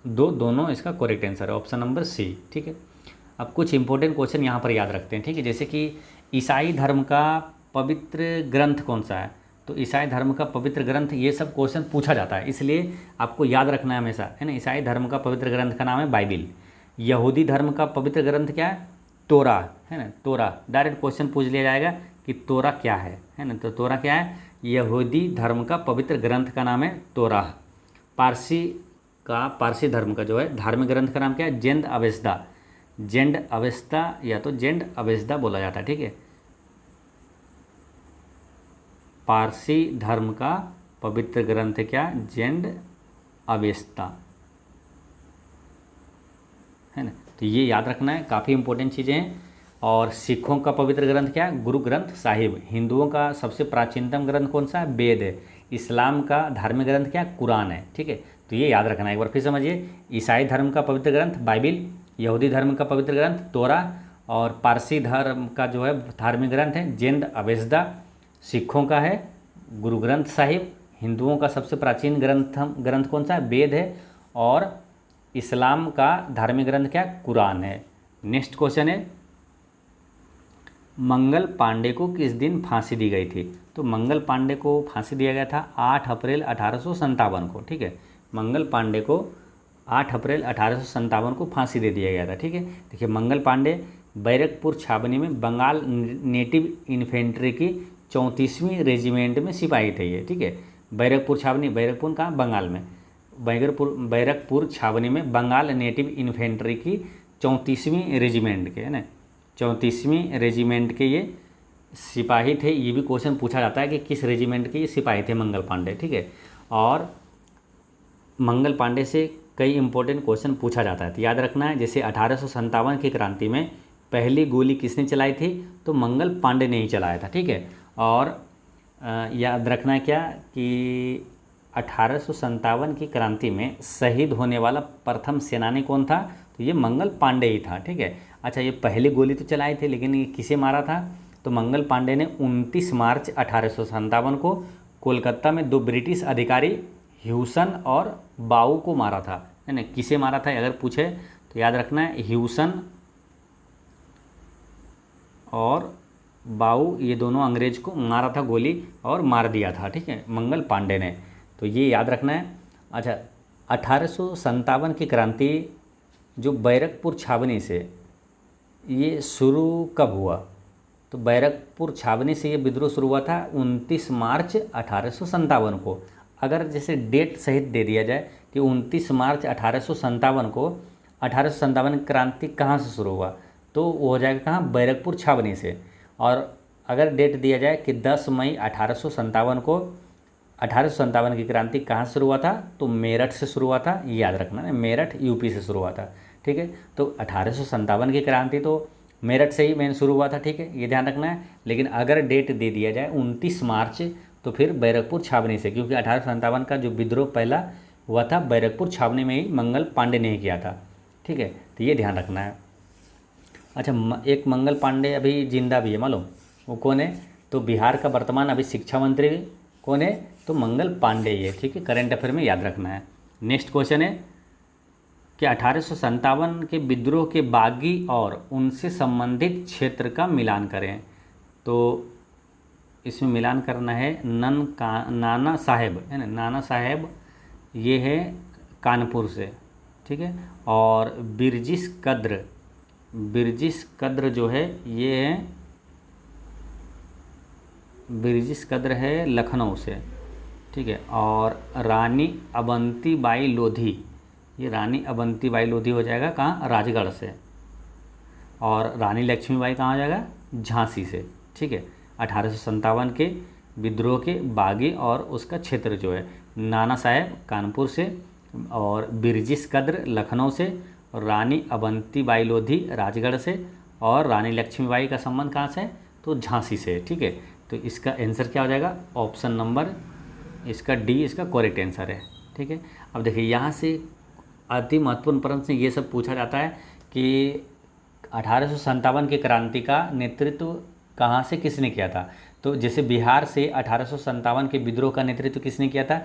2, दोनों इसका करेक्ट आंसर है, ऑप्शन नंबर सी। ठीक है, अब कुछ इंपॉर्टेंट क्वेश्चन यहाँ पर याद रखते हैं। ठीक है, जैसे कि ईसाई धर्म का पवित्र ग्रंथ कौन सा है? तो ईसाई धर्म का पवित्र ग्रंथ, ये सब क्वेश्चन पूछा जाता है, इसलिए आपको याद रखना है हमेशा, है ना। ईसाई धर्म का पवित्र ग्रंथ का नाम है बाइबिल। यहूदी धर्म का पवित्र ग्रंथ क्या है? तोरा, है ना, तोरा। डायरेक्ट क्वेश्चन पूछ लिया जाएगा कि तोरा क्या है ना। तो तोरा क्या है? यहूदी धर्म का पवित्र ग्रंथ का नाम है तोरा। पारसी धर्म का जो है धार्मिक ग्रंथ का नाम क्या है? जेंद अवेस्दा। जेंड अवेस्ता या तो जेंड अवेस्दा बोला जाता है। ठीक है, पारसी धर्म का पवित्र ग्रंथ है क्या? जेंड अवेस्ता, है ना। तो ये याद रखना है, काफ़ी इंपॉर्टेंट चीज़ें हैं। और सिखों का पवित्र ग्रंथ क्या है? गुरु ग्रंथ साहिब। हिंदुओं का सबसे प्राचीनतम ग्रंथ कौन सा है? वेद है। इस्लाम का धार्मिक ग्रंथ क्या है? कुरान है। ठीक है, तो ये याद रखना है। एक बार फिर समझिए, ईसाई धर्म का पवित्र ग्रंथ बाइबिल, यहूदी धर्म का पवित्र ग्रंथ तोरा, और पारसी धर्म का जो है धार्मिक ग्रंथ है जेंद अवेस्दा। सिखों का है गुरु ग्रंथ साहिब। हिंदुओं का सबसे प्राचीन ग्रंथ कौन सा है? वेद है। और इस्लाम का धार्मिक ग्रंथ क्या? कुरान है। नेक्स्ट क्वेश्चन है, मंगल पांडे को किस दिन फांसी दी गई थी? तो मंगल पांडे को फांसी दिया गया था 8 अप्रैल 1857 को। ठीक है, मंगल पांडे को 8 अप्रैल 1857 को फांसी दे दिया गया था। ठीक है, देखिए मंगल पांडे बैरकपुर छावनी में बंगाल नेटिव इन्फेंट्री की 34वीं रेजिमेंट में सिपाही थे ये। ठीक है, बैरकपुर छावनी, बैरकपुर कहाँ? बंगाल में। बैरकपुर छावनी में बंगाल नेटिव इन्फेंट्री की 34वीं रेजिमेंट के, है ना, 34वीं रेजिमेंट के ये सिपाही थे। ये भी क्वेश्चन पूछा जाता है कि किस रेजिमेंट के ये सिपाही थे मंगल पांडे। ठीक है, और मंगल पांडे से कई इंपॉर्टेंट क्वेश्चन पूछा जाता है, तो याद रखना है। जैसे 1857 की क्रांति में पहली गोली किसने चलाई थी? तो मंगल पांडे ने ही चलाया था। ठीक है, और याद रखना है क्या कि 1857 की क्रांति में शहीद होने वाला प्रथम सेनानी कौन था? तो ये मंगल पांडे ही था। ठीक है, अच्छा, ये पहली गोली तो चलाई थी, लेकिन ये किसे मारा था? तो मंगल पांडे ने 29 मार्च 1857 को कोलकाता में 2 ब्रिटिश अधिकारी ह्यूसन और बाऊ को मारा था, है ना। किसे मारा था अगर पूछे तो याद रखना है, ह्यूसन और बाऊ, ये दोनों अंग्रेज को मारा था गोली और मार दिया था। ठीक है, मंगल पांडे ने, तो ये याद रखना है। अच्छा, 1857 की क्रांति जो बैरकपुर छावनी से ये शुरू कब हुआ? तो बैरकपुर छावनी से ये विद्रोह शुरू हुआ था 29 मार्च 1857 को। अगर जैसे डेट सहित दे दिया जाए कि 29 मार्च 1857 को, 1857 क्रांति कहाँ से शुरू हुआ? तो वो हो जाएगा कहाँ? बैरकपुर छावनी से। और अगर डेट दिया जाए कि 10 मई 1857 को 1857 की क्रांति कहाँ से शुरू हुआ था? तो मेरठ से शुरू हुआ था। ये याद रखना है, मेरठ यूपी से शुरू हुआ था। ठीक है, तो 1857 की क्रांति तो मेरठ से ही मेन शुरू हुआ था। ठीक है, ये ध्यान रखना है। लेकिन अगर डेट दे दिया जाए 29 मार्च, तो फिर बैरकपुर छावनी से, क्योंकि 1857 का जो विद्रोह पहला हुआ था बैरकपुर छावनी में ही मंगल पांडे ने ही किया था। ठीक है, तो ये ध्यान रखना है। अच्छा, एक मंगल पांडे अभी जिंदा भी है, मालूम वो कौन है? तो बिहार का वर्तमान अभी शिक्षा मंत्री कौन है? तो मंगल पांडे ही है। ठीक है, करंट अफेयर में याद रखना है। नेक्स्ट क्वेश्चन है कि 1857 के विद्रोह के बागी और उनसे संबंधित क्षेत्र का मिलान करें। तो इसमें मिलान करना है नाना साहेब, है ना, नाना साहेब ये है कानपुर से। ठीक है, और बिरजिस कद्र जो है ये है, बिरजिस कद्र है लखनऊ से। ठीक है, और रानी अवंती बाई लोधी, ये रानी अवंती बाई लोधी हो जाएगा कहाँ? राजगढ़ से। और रानी लक्ष्मीबाई कहाँ हो जाएगा? झांसी से। ठीक है, 1857 के विद्रोह के बागी और उसका क्षेत्र जो है, नाना साहेब कानपुर से, और बिरजिस कद्र लखनऊ से, और रानी अवंती बाई लोधी राजगढ़ से, और रानी लक्ष्मीबाई का संबंध कहाँ से? तो झांसी से। ठीक है, तो इसका आंसर क्या हो जाएगा? ऑप्शन नंबर इसका डी इसका करेक्ट आंसर है। ठीक है, अब देखिए यहाँ से अति महत्वपूर्ण प्रश्न ये सब पूछा जाता है कि 1857 की क्रांति का नेतृत्व कहाँ से किसने किया था? तो जैसे बिहार से 1857 के विद्रोह का नेतृत्व किसने किया था?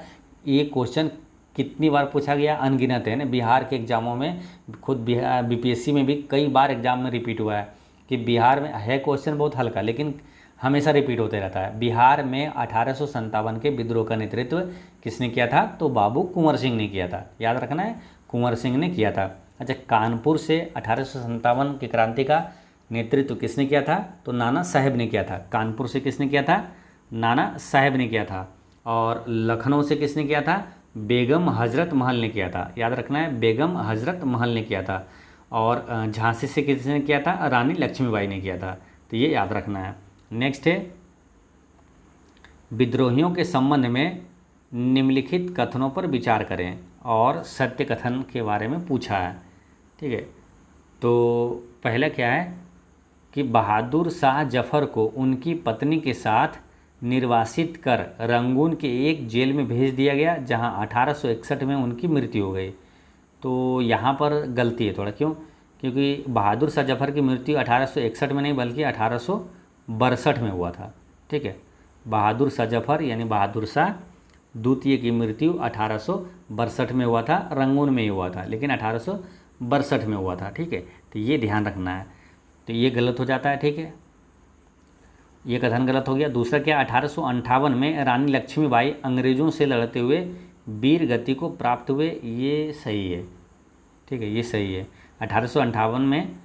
ये क्वेश्चन कितनी बार पूछा गया? अनगिनत है ना। बिहार के एग्जामों में, खुद बीपीएससी में भी कई बार एग्जाम में रिपीट हुआ है कि बिहार में है क्वेश्चन बहुत हल्का, लेकिन हमेशा रिपीट होते रहता है। बिहार में 1857 के विद्रोह का नेतृत्व किसने किया था? तो बाबू कुंवर सिंह ने किया था। याद रखना है, कुंवर सिंह ने किया था। अच्छा, कानपुर से 1857 की क्रांति का नेतृत्व किसने किया था? तो नाना साहेब ने किया था। कानपुर से किसने किया था? नाना साहेब ने किया था। और लखनऊ से किसने किया था? बेगम हजरत महल ने किया था। याद रखना है, बेगम हजरत महल ने किया था। और झांसी से किसने किया था? रानी लक्ष्मीबाई ने किया था। तो ये याद रखना है। नेक्स्ट है, विद्रोहियों के संबंध में निम्नलिखित कथनों पर विचार करें और सत्य कथन के बारे में पूछा है। ठीक है, तो पहला क्या है कि बहादुर शाह जफ़र को उनकी पत्नी के साथ निर्वासित कर रंगून के एक जेल में भेज दिया गया, जहां 1861 में उनकी मृत्यु हो गई। तो यहाँ पर गलती है थोड़ा, क्यों? क्योंकि बहादुर शाह जफ़र की मृत्यु 1861 में नहीं बल्कि 1862 में हुआ था। ठीक है, बहादुर शाह जफ़र यानी बहादुर शाह द्वितीय की मृत्यु 1862 में हुआ था, रंगून में ही हुआ था, लेकिन 1862 में हुआ था। ठीक है, तो ये ध्यान रखना है। तो ये गलत हो जाता है। ठीक है, ये कथन गलत हो गया। दूसरा क्या, 1858 में रानी लक्ष्मीबाई अंग्रेज़ों से लड़ते हुए वीर गति को प्राप्त हुए, ये सही है। ठीक है, ये सही है। 1858 में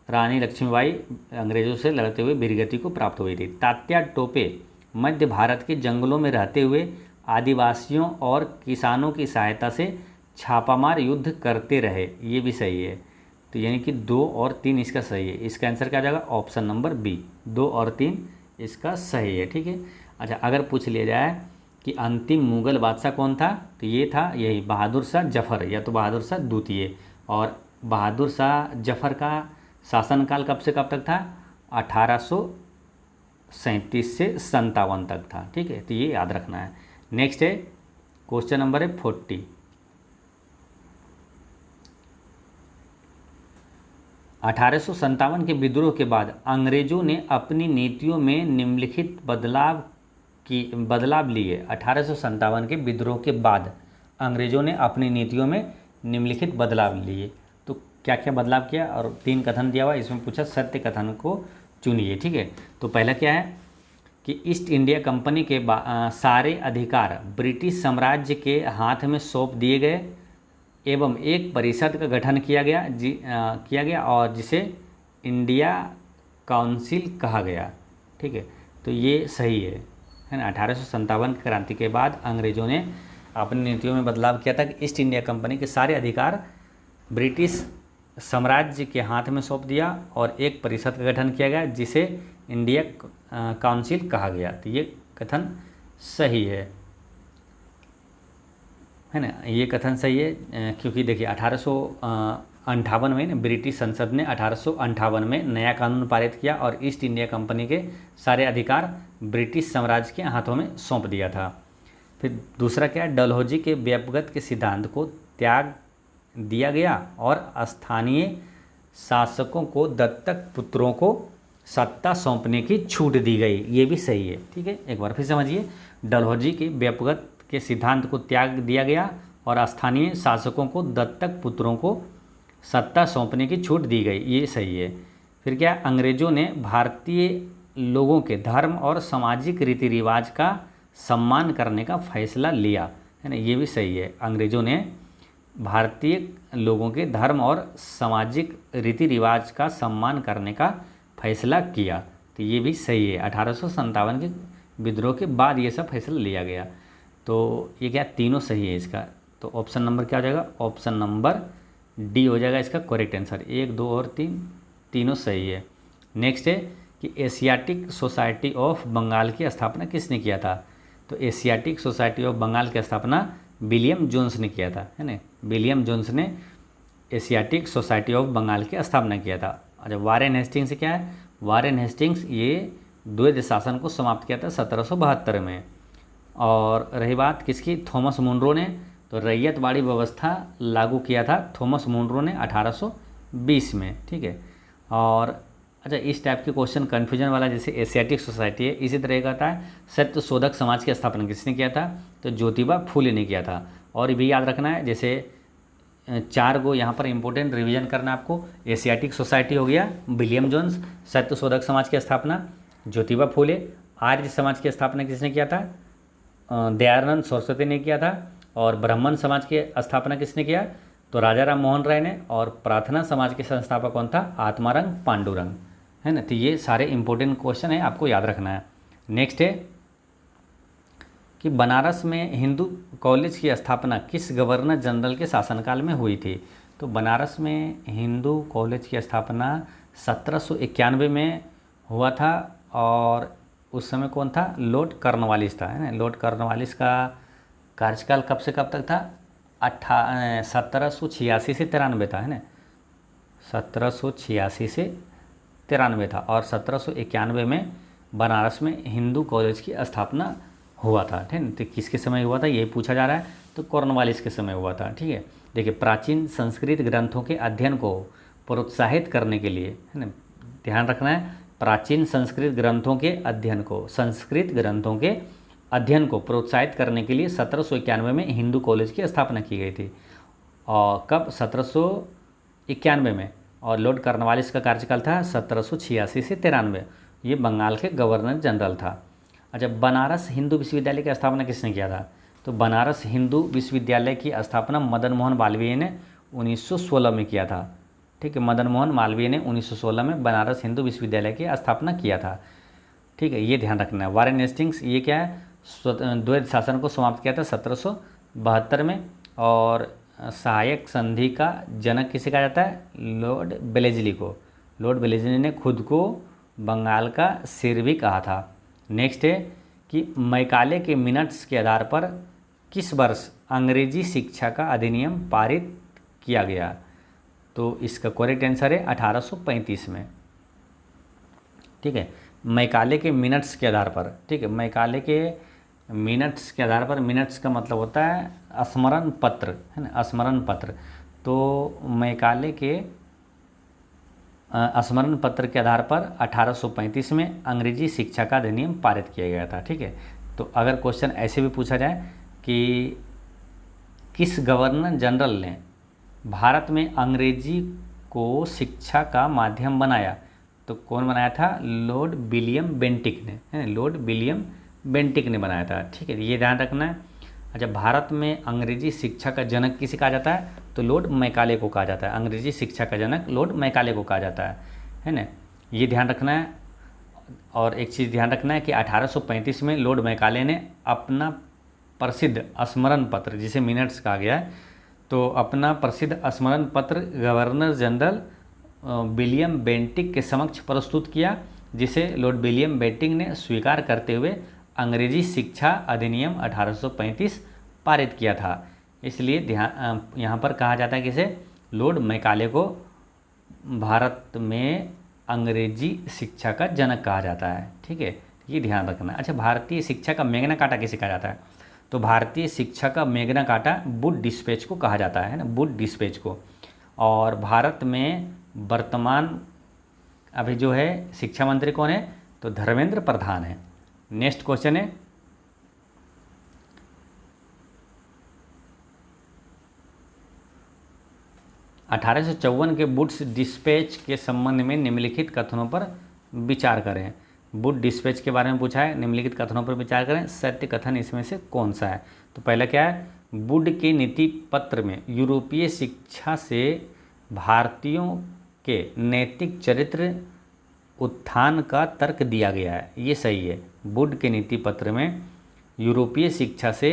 रानी लक्ष्मीबाई अंग्रेज़ों से लड़ते हुए वीरगति को प्राप्त हुई थी। तात्या टोपे मध्य भारत के जंगलों में रहते हुए आदिवासियों और किसानों की सहायता से छापामार युद्ध करते रहे, ये भी सही है। तो यानी कि 2 और 3 इसका सही है। इसका आंसर क्या हो जाएगा? ऑप्शन नंबर बी, 2 और 3 इसका सही है। ठीक है, अच्छा अगर पूछ लिया जाए कि अंतिम मुग़ल बादशाह कौन था, तो ये था यही बहादुर शाह जफ़र या तो बहादुर शाह द्वितीय। और बहादुर शाह जफ़र का शासनकाल कब से कब तक था? 1837 से 57 तक था। ठीक है, तो ये याद रखना है। नेक्स्ट है क्वेश्चन नंबर है 40। 1857 के विद्रोह के बाद अंग्रेजों ने अपनी नीतियों में निम्नलिखित बदलाव लिए। 1857 के विद्रोह के बाद अंग्रेजों ने अपनी नीतियों में निम्नलिखित बदलाव लिए। तो क्या क्या बदलाव किया, और 3 कथन दिया हुआ, इसमें पूछा सत्य कथन को चुनिए। ठीक है, तो पहला क्या है कि ईस्ट इंडिया कंपनी के सारे अधिकार ब्रिटिश साम्राज्य के हाथ में सौंप दिए गए एवं एक परिषद का गठन किया गया और जिसे इंडिया काउंसिल कहा गया। ठीक है, तो ये सही है ना। 1857 क्रांति के बाद अंग्रेज़ों ने अपनी नीतियों में बदलाव किया था कि ईस्ट इंडिया कंपनी के सारे अधिकार ब्रिटिश साम्राज्य के हाथ में सौंप दिया और एक परिषद का गठन किया गया जिसे इंडिया काउंसिल कहा गया। तो ये कथन सही है ना, ये कथन सही है। क्योंकि देखिए 1858 में ना ब्रिटिश संसद ने 1858 में नया कानून पारित किया और ईस्ट इंडिया कंपनी के सारे अधिकार ब्रिटिश साम्राज्य के हाथों में सौंप दिया था। फिर दूसरा क्या है, डलहौजी के व्यपगत के सिद्धांत को त्याग दिया गया और स्थानीय शासकों को दत्तक पुत्रों को सत्ता सौंपने की छूट दी गई, ये भी सही है। ठीक है, एक बार फिर समझिए, डलहौजी के व्यपगत के सिद्धांत को त्याग दिया गया और स्थानीय शासकों को दत्तक पुत्रों को सत्ता सौंपने की छूट दी गई, ये सही है। फिर क्या, अंग्रेज़ों ने भारतीय लोगों के धर्म और सामाजिक रीति रिवाज का सम्मान करने का फैसला लिया, है ना, ये भी सही है। अंग्रेज़ों ने भारतीय लोगों के धर्म और सामाजिक रीति रिवाज का सम्मान करने का फैसला किया, तो ये भी सही है। 1857 के विद्रोह के बाद ये सब फैसला लिया गया। तो ये क्या, तीनों सही है इसका। तो ऑप्शन नंबर क्या हो जाएगा? ऑप्शन नंबर डी हो जाएगा इसका करेक्ट आंसर। 1, 2 और 3 तीनों सही है। नेक्स्ट है कि एशियाटिक सोसाइटी ऑफ बंगाल की स्थापना किसने किया था? तो एशियाटिक सोसाइटी ऑफ बंगाल की स्थापना विलियम जोन्स ने किया था, है ना। विलियम जोन्स ने एशियाटिक सोसाइटी ऑफ बंगाल की स्थापना किया था। अच्छा, वारेन हेस्टिंग्स क्या है? वारेन हेस्टिंग्स ये द्वैध शासन को समाप्त किया था 1772 में। और रही बात किसकी, थॉमस मुनरो ने, तो रैयतवाड़ी व्यवस्था लागू किया था थॉमस मुनरो ने 1820 में। ठीक है, और अच्छा इस टाइप के क्वेश्चन कन्फ्यूजन वाला जैसे एशियाटिक सोसाइटी है, इसी तरह का आता है सत्य शोधक समाज की स्थापना किसने किया था? तो ज्योतिबा फूले ने किया था। और ये भी याद रखना है, जैसे 4 गो यहाँ पर इंपॉर्टेंट रिवीजन करना है आपको। एशियाटिक सोसाइटी हो गया विलियम जोन्स, सत्य शोधक समाज की स्थापना ज्योतिबा फूले, आर्य समाज की स्थापना किसने किया था? दयानंद सरस्वती ने किया था। और ब्राह्मण समाज की स्थापना किसने किया? तो राजा राम मोहन राय ने। और प्रार्थना समाज के संस्थापक कौन था? आत्मारंग पांडुरंग, है ना। तो ये सारे इंपॉर्टेंट क्वेश्चन है, आपको याद रखना है। नेक्स्ट है कि बनारस में हिंदू कॉलेज की स्थापना किस गवर्नर जनरल के शासनकाल में हुई थी? तो बनारस में हिंदू कॉलेज की स्थापना 1791 में हुआ था और उस समय कौन था? लॉर्ड कॉर्नवालिस था, है ना। लॉर्ड कॉर्नवालिस का कार्यकाल कब से कब तक था? 1786 से 93 था, है ना, 1786 से 93 था। और 1791 में बनारस में हिंदू कॉलेज की स्थापना हुआ था, ठीक है। तो किसके समय हुआ था ये पूछा जा रहा है, तो कॉर्नवालिस के समय हुआ था, ठीक है। देखिए, प्राचीन संस्कृत ग्रंथों के अध्ययन को प्रोत्साहित करने के लिए, है ना, ध्यान रखना है, प्राचीन संस्कृत ग्रंथों के अध्ययन को, संस्कृत ग्रंथों के अध्ययन को प्रोत्साहित करने के लिए 1791 में हिंदू कॉलेज की स्थापना की गई थी। और कब? 1791 में। और लॉर्ड कॉर्नवालिस का कार्यकाल था 1786 से 93। ये बंगाल के गवर्नर जनरल था। अच्छा, बनारस हिंदू विश्वविद्यालय की स्थापना किसने किया था? तो बनारस हिंदू विश्वविद्यालय की स्थापना मदन मोहन मालवीय ने 1916 में किया था, ठीक है। मदन मोहन मालवीय ने 1916 में बनारस हिंदू विश्वविद्यालय की स्थापना किया था, ठीक है। ये ध्यान रखना है। वारेन हेस्टिंग्स ये क्या है? द्वैध शासन को समाप्त किया था 1772 में। और सहायक संधि का जनक किसे कहा जाता है? लॉर्ड वेलेस्ली को। लॉर्ड वेलेस्ली ने खुद को बंगाल का सिर भी कहा था। नेक्स्ट है कि मैकाले के मिनट्स के आधार पर किस वर्ष अंग्रेजी शिक्षा का अधिनियम पारित किया गया? तो इसका करेक्ट आंसर है 1835 में, ठीक है। मैकाले के मिनट्स के आधार पर, ठीक है, मैकाले के मिनट्स के आधार पर, मिनट्स का मतलब होता है स्मरण पत्र, है ना, स्मरण पत्र। तो मैकाले के स्मरण पत्र के आधार पर 1835 में अंग्रेजी शिक्षा का अधिनियम पारित किया गया था, ठीक है। तो अगर क्वेश्चन ऐसे भी पूछा जाए कि किस गवर्नर जनरल ने भारत में अंग्रेजी को शिक्षा का माध्यम बनाया? तो कौन बनाया था? लॉर्ड विलियम बेंटिक ने, है, लॉर्ड विलियम बेंटिक ने बनाया था, ठीक है। ये ध्यान रखना है। अच्छा, भारत में अंग्रेजी शिक्षा का जनक किसे कहा जाता है? तो लॉर्ड मैकाले को कहा जाता है। अंग्रेजी शिक्षा का जनक लॉर्ड मैकाले को कहा जाता है ना। ये ध्यान रखना है। और एक चीज़ ध्यान रखना है कि 1835 में लॉर्ड मैकाले ने अपना प्रसिद्ध स्मरण पत्र, जिसे मिनट्स कहा गया है, तो अपना प्रसिद्ध स्मरण पत्र गवर्नर जनरल विलियम बेंटिक के समक्ष प्रस्तुत किया, जिसे लॉर्ड विलियम बेंटिक ने स्वीकार करते हुए अंग्रेजी शिक्षा अधिनियम 1835 पारित किया था। इसलिए ध्यान यहाँ पर कहा जाता है किसे? लॉर्ड मैकाले को भारत में अंग्रेजी शिक्षा का जनक कहा जाता है, ठीक है। ये ध्यान रखना। अच्छा, भारतीय शिक्षा का मैग्ना कार्टा किसे कहा जाता है? तो भारतीय शिक्षा का मैग्ना कार्टा वुड डिस्पैच को कहा जाता है ना, वुड डिस्पैच को। और भारत में वर्तमान अभी जो है शिक्षा मंत्री कौन है? तो धर्मेंद्र प्रधान है। नेक्स्ट क्वेश्चन है, अठारह के वुड्स डिस्पैच के संबंध में निम्नलिखित कथनों पर विचार करें। वुड डिस्पैच के बारे में पूछा है, निम्नलिखित कथनों पर विचार करें, सत्य कथन इसमें से कौन सा है? तो पहला क्या है? वुड के नीति पत्र में यूरोपीय शिक्षा से भारतीयों के नैतिक चरित्र उत्थान का तर्क दिया गया है। ये सही है। वुड के नीति पत्र में यूरोपीय शिक्षा से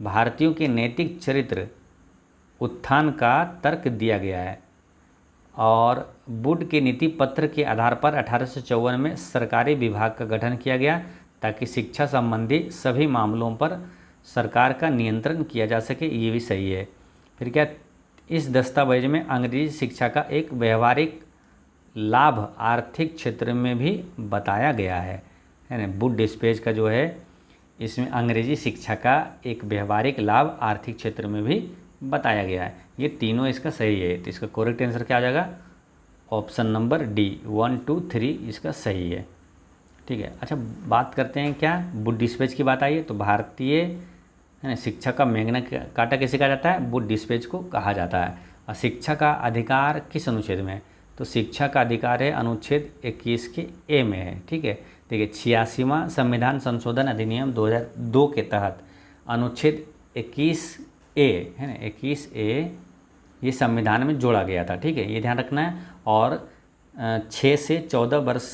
भारतीयों के नैतिक चरित्र उत्थान का तर्क दिया गया है। और वुड के नीति पत्र के आधार पर 1854 में सरकारी विभाग का गठन किया गया, ताकि शिक्षा संबंधी सभी मामलों पर सरकार का नियंत्रण किया जा सके। ये भी सही है। फिर क्या? इस दस्तावेज में अंग्रेजी शिक्षा का एक व्यवहारिक लाभ आर्थिक क्षेत्र में भी बताया गया है ना। वुड डिस्पैच का जो है, इसमें अंग्रेजी शिक्षा का एक व्यवहारिक लाभ आर्थिक क्षेत्र में भी बताया गया है। ये तीनों इसका सही है। तो इसका करेक्ट आंसर क्या आ जाएगा? ऑप्शन नंबर डी, 1, 2, 3 इसका सही है, ठीक है। अच्छा, बात करते हैं क्या वुड डिस्पैच की बात आई है, तो भारतीय है ना शिक्षा का मैग्ना कार्टा किसे कहा जाता है? वुड डिस्पैच को कहा जाता है। और शिक्षा का अधिकार किस अनुच्छेद में है? तो शिक्षा का अधिकार है अनुच्छेद 21 के ए में है, ठीक है। देखिए, 86वां संविधान संशोधन अधिनियम 2002 के तहत अनुच्छेद 21 ए है ना, 21 ए ये संविधान में जोड़ा गया था, ठीक है। ये ध्यान रखना है। और 6 से 14 वर्ष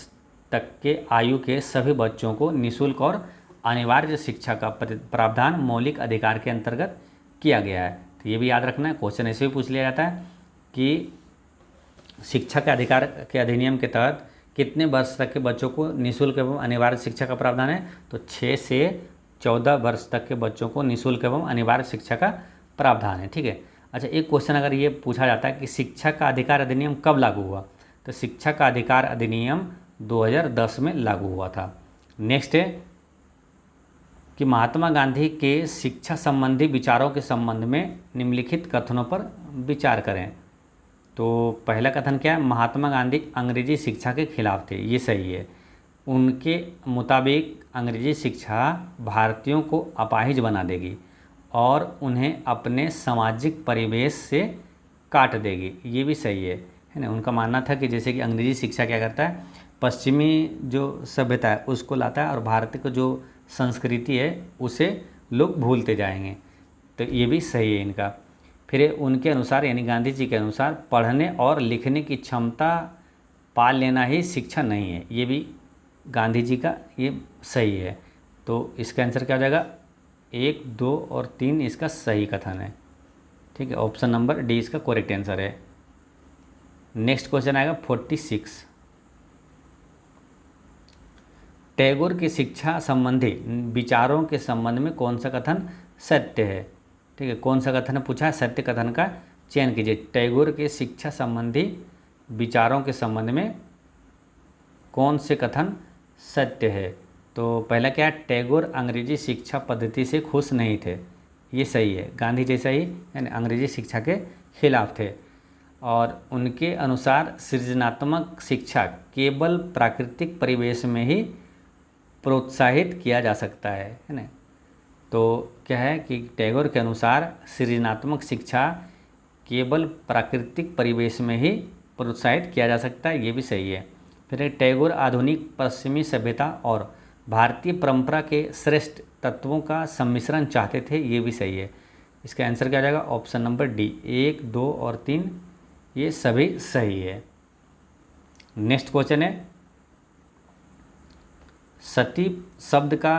तक के आयु के सभी बच्चों को निःशुल्क और अनिवार्य शिक्षा का प्रावधान मौलिक अधिकार के अंतर्गत किया गया है। तो ये भी याद रखना है। क्वेश्चन ऐसे भी पूछ लिया जाता है कि शिक्षा के अधिकार के अधिनियम के तहत कितने वर्ष तक के बच्चों को निःशुल्क एवं अनिवार्य शिक्षा का प्रावधान है? तो 6 से 14 वर्ष तक के बच्चों को निःशुल्क एवं अनिवार्य शिक्षा का प्रावधान है। ठीक है। अच्छा, एक क्वेश्चन अगर ये पूछा जाता है कि शिक्षा का अधिकार अधिनियम कब लागू हुआ, तो शिक्षा का अधिकार अधिनियम 2010 में लागू हुआ था। नेक्स्ट है कि महात्मा गांधी के शिक्षा संबंधी विचारों के संबंध में निम्नलिखित कथनों पर विचार करें। तो पहला कथन क्या है, महात्मा गांधी अंग्रेजी शिक्षा के खिलाफ थे, ये सही है। उनके मुताबिक अंग्रेजी शिक्षा भारतीयों को अपाहिज बना देगी और उन्हें अपने सामाजिक परिवेश से काट देगी, ये भी सही है ना। उनका मानना था कि जैसे कि अंग्रेजी शिक्षा क्या करता है, पश्चिमी जो सभ्यता है उसको लाता है और भारत को जो संस्कृति है उसे लोग भूलते जाएंगे, तो ये भी सही है इनका। फिर उनके अनुसार यानी गांधी जी के अनुसार पढ़ने और लिखने की क्षमता पाल लेना ही शिक्षा नहीं है, ये भी गांधी जी का ये सही है। तो इसका आंसर क्या हो जाएगा, 1, 2 और 3 इसका सही कथन है। ठीक है, ऑप्शन नंबर डी इसका करेक्ट आंसर है। नेक्स्ट क्वेश्चन आएगा 46। टैगोर की शिक्षा संबंधी विचारों के संबंध में कौन सा कथन सत्य है। ठीक है, कौन सा कथन पूछा है, सत्य कथन का चयन कीजिए। टैगोर के शिक्षा संबंधी विचारों के संबंध में कौन से कथन सत्य है। तो पहला क्या है, टैगोर अंग्रेजी शिक्षा पद्धति से खुश नहीं थे, ये सही है। गांधी जैसा ही यानी अंग्रेजी शिक्षा के खिलाफ थे और उनके अनुसार सृजनात्मक शिक्षा केवल प्राकृतिक परिवेश में ही प्रोत्साहित किया जा सकता है ना। तो क्या है कि टैगोर के अनुसार सृजनात्मक शिक्षा केवल प्राकृतिक परिवेश में ही प्रोत्साहित किया जा सकता है, ये भी सही है। फिर टैगोर आधुनिक पश्चिमी सभ्यता और भारतीय परंपरा के श्रेष्ठ तत्वों का सम्मिश्रण चाहते थे, ये भी सही है। इसका आंसर क्या हो जाएगा, ऑप्शन नंबर डी, 1, 2 और 3 ये सभी सही है। नेक्स्ट क्वेश्चन है, सती शब्द का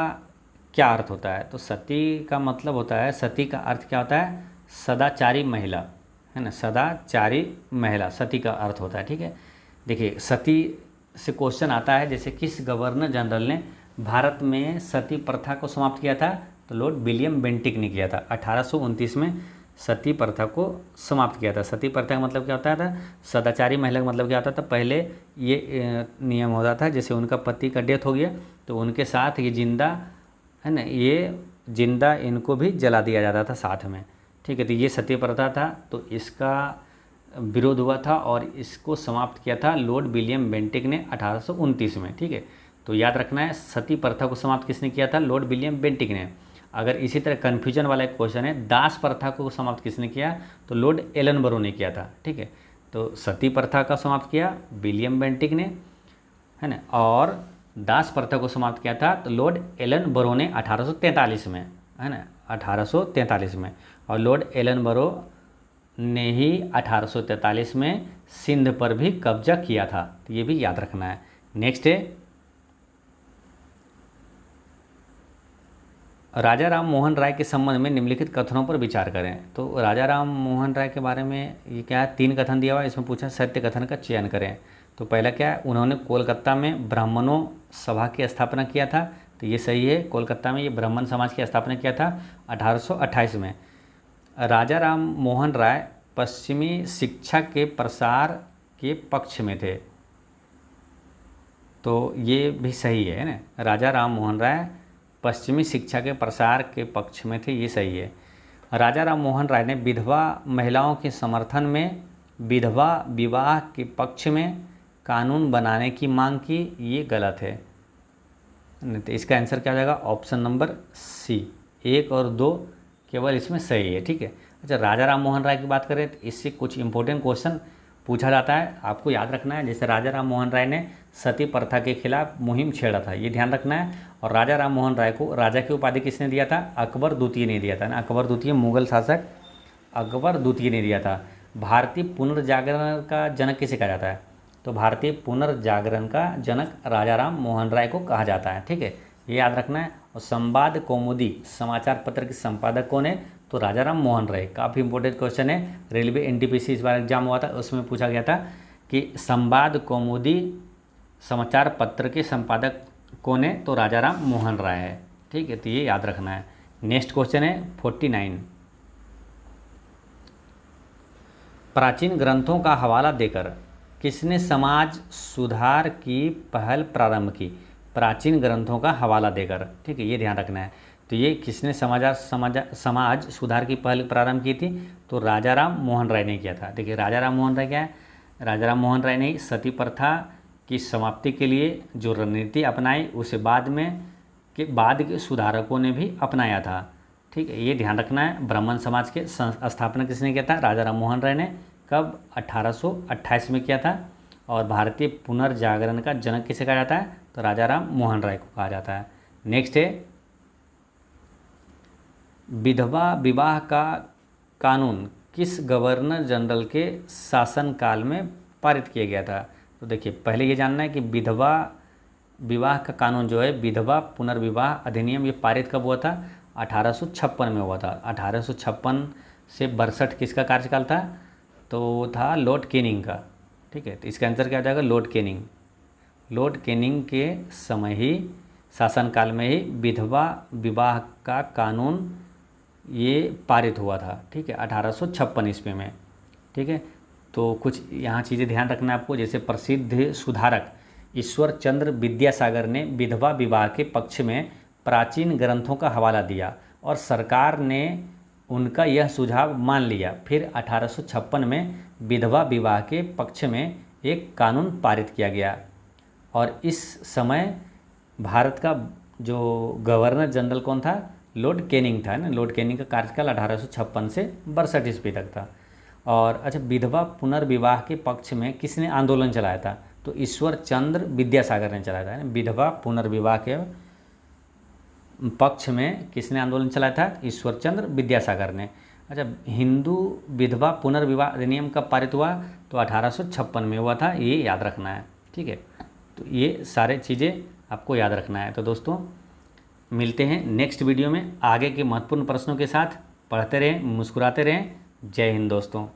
क्या अर्थ होता है। तो सती का मतलब होता है, सती का अर्थ क्या होता है, सदाचारी महिला है ना, सदाचारी महिला सती का अर्थ होता है। ठीक है, देखिए सती से क्वेश्चन आता है, जैसे किस गवर्नर जनरल ने भारत में सती प्रथा को समाप्त किया था, तो लॉर्ड विलियम बेंटिक ने किया था। 1829 में सती प्रथा को समाप्त किया था। सती प्रथा का मतलब क्या होता था, सदाचारी महिला का मतलब क्या होता था, पहले ये नियम होता था जैसे उनका पति का डेथ हो गया तो उनके साथ ये जिंदा है ना, ये जिंदा इनको भी जला दिया जाता था साथ में। ठीक है, तो ये सती प्रथा था, तो इसका विरोध हुआ था और इसको समाप्त किया था लॉर्ड विलियम बेंटिक ने 1829 में। ठीक है, तो याद रखना है सती प्रथा को समाप्त किसने किया था, लॉर्ड विलियम बेंटिक ने। अगर इसी तरह कन्फ्यूजन वाला एक क्वेश्चन है, दास प्रथा को समाप्त किसने किया, तो लॉर्ड एलनबरो ने किया था। ठीक है, तो सती प्रथा का समाप्त किया विलियम बेंटिक ने है ना, और दास प्रथा को समाप्त किया था तो लॉर्ड एलनबरो ने 1843 में है ना, 1843 में। और लॉर्ड एलनबरो ने ही 1843 में सिंध पर भी कब्जा किया था, तो ये भी याद रखना है। नेक्स्ट है, राजा राम मोहन राय के संबंध में निम्नलिखित कथनों पर विचार करें। तो राजा राम मोहन राय के बारे में ये क्या है, 3 कथन दिया हुआ है, इसमें पूछा सत्य कथन का चयन करें। तो पहला क्या है, उन्होंने कोलकाता में ब्राह्मणों सभा की स्थापना किया था, तो ये सही है। कोलकाता में ये ब्राह्मण समाज की स्थापना किया था 1828 में। राजा राम मोहन राय पश्चिमी शिक्षा के प्रसार के पक्ष में थे, तो ये भी सही है ना। राजा राम मोहन राय पश्चिमी शिक्षा के प्रसार के पक्ष में थे, ये सही है। राजा राम मोहन राय ने विधवा महिलाओं के समर्थन में विधवा विवाह के पक्ष में कानून बनाने की मांग की, ये गलत है। तो इसका आंसर क्या हो जाएगा, ऑप्शन नंबर सी, 1 और 2 केवल इसमें सही है। ठीक है, अच्छा राजा राम मोहन राय की बात करें तो इससे कुछ इंपॉर्टेंट क्वेश्चन पूछा जाता है, आपको याद रखना है। जैसे राजा राम मोहन राय ने सती प्रथा के खिलाफ मुहिम छेड़ा था, ये ध्यान रखना है। और राजा राम मोहन राय को राजा की उपाधि किसने दिया था, अकबर द्वितीय ने दिया था ना। अकबर द्वितीय मुगल शासक अकबर द्वितीय ने दिया था। भारतीय पुनर्जागरण का जनक किसे कहा जाता है, तो भारतीय पुनर्जागरण का जनक राजा राम मोहन राय को कहा जाता है। ठीक है, ये याद रखना है। और संवाद कौमुदी समाचार पत्र के संपादक कौन है, तो राजा राम मोहन राय। काफ़ी इंपॉर्टेंट क्वेश्चन है, रेलवे एनटीपीसी इस बार एग्जाम हुआ था, उसमें पूछा गया था कि संवाद कौमुदी समाचार पत्र के संपादक कौन है, तो राजा राम मोहन राय है। ठीक है, तो ये याद रखना है। नेक्स्ट क्वेश्चन है 49। प्राचीन ग्रंथों का हवाला देकर किसने समाज सुधार की पहल प्रारंभ की? प्राचीन ग्रंथों का हवाला देकर, ठीक है, ये ध्यान रखना है। तो ये किसने समाज सुधार की पहल प्रारंभ की थी? तो राजा राम मोहन राय ने किया था। देखिए राजा राम मोहन राय क्या है, राजा राम मोहन राय ने सती प्रथा की समाप्ति के लिए जो रणनीति अपनाई उसे बाद के सुधारकों ने भी अपनाया था। ठीक है, ये ध्यान रखना है। ब्राह्मण समाज के स्थापना किसने किया था? राजा राम मोहन राय ने। कब? 1828 में किया था। और भारतीय पुनर्जागरण का जनक किसे कहा जाता है? तो राजा राम मोहन राय को कहा जाता है। नेक्स्ट है विधवा विवाह का कानून किस गवर्नर जनरल के शासनकाल में पारित किया गया था? तो देखिए पहले ये जानना है कि विधवा विवाह का कानून जो है, विधवा पुनर्विवाह अधिनियम, ये पारित कब हुआ था? 1856 में हुआ था। 1856 से 62 किसका कार्यकाल था? तो वो था लॉर्ड कैनिंग का। ठीक है, तो इसका आंसर क्या हो जाएगा? Lord Canning. लॉर्ड कैनिंग के समय ही, शासनकाल में ही विधवा विवाह का कानून ये पारित हुआ था। ठीक है, 1856 ईस्वी में। ठीक है, तो कुछ यहाँ चीज़ें ध्यान रखना है आपको। जैसे प्रसिद्ध सुधारक ईश्वर चंद्र विद्यासागर ने विधवा विवाह के पक्ष में प्राचीन ग्रंथों का हवाला दिया और सरकार ने उनका यह सुझाव मान लिया। फिर 1856 में विधवा विवाह के पक्ष में एक कानून पारित किया गया और इस समय भारत का जो गवर्नर जनरल कौन था? लॉर्ड कैनिंग था ना। लॉर्ड कैनिंग का कार्यकाल 1856 से 62 ईस्वी तक था। और अच्छा, विधवा पुनर्विवाह के पक्ष में किसने आंदोलन चलाया था? तो ईश्वर चंद्र विद्यासागर ने चलाया था। विधवा पुनर्विवाह के पक्ष में किसने आंदोलन चलाया था? ईश्वर चंद्र विद्यासागर ने। अच्छा, हिंदू विधवा पुनर्विवाह अधिनियम कब पारित हुआ? तो 1856 में हुआ था। ये याद रखना है। ठीक है, तो ये सारे चीज़ें आपको याद रखना है। तो दोस्तों मिलते हैं नेक्स्ट वीडियो में आगे के महत्वपूर्ण प्रश्नों के साथ। पढ़ते रहें, मुस्कुराते रहें। जय हिंद दोस्तों।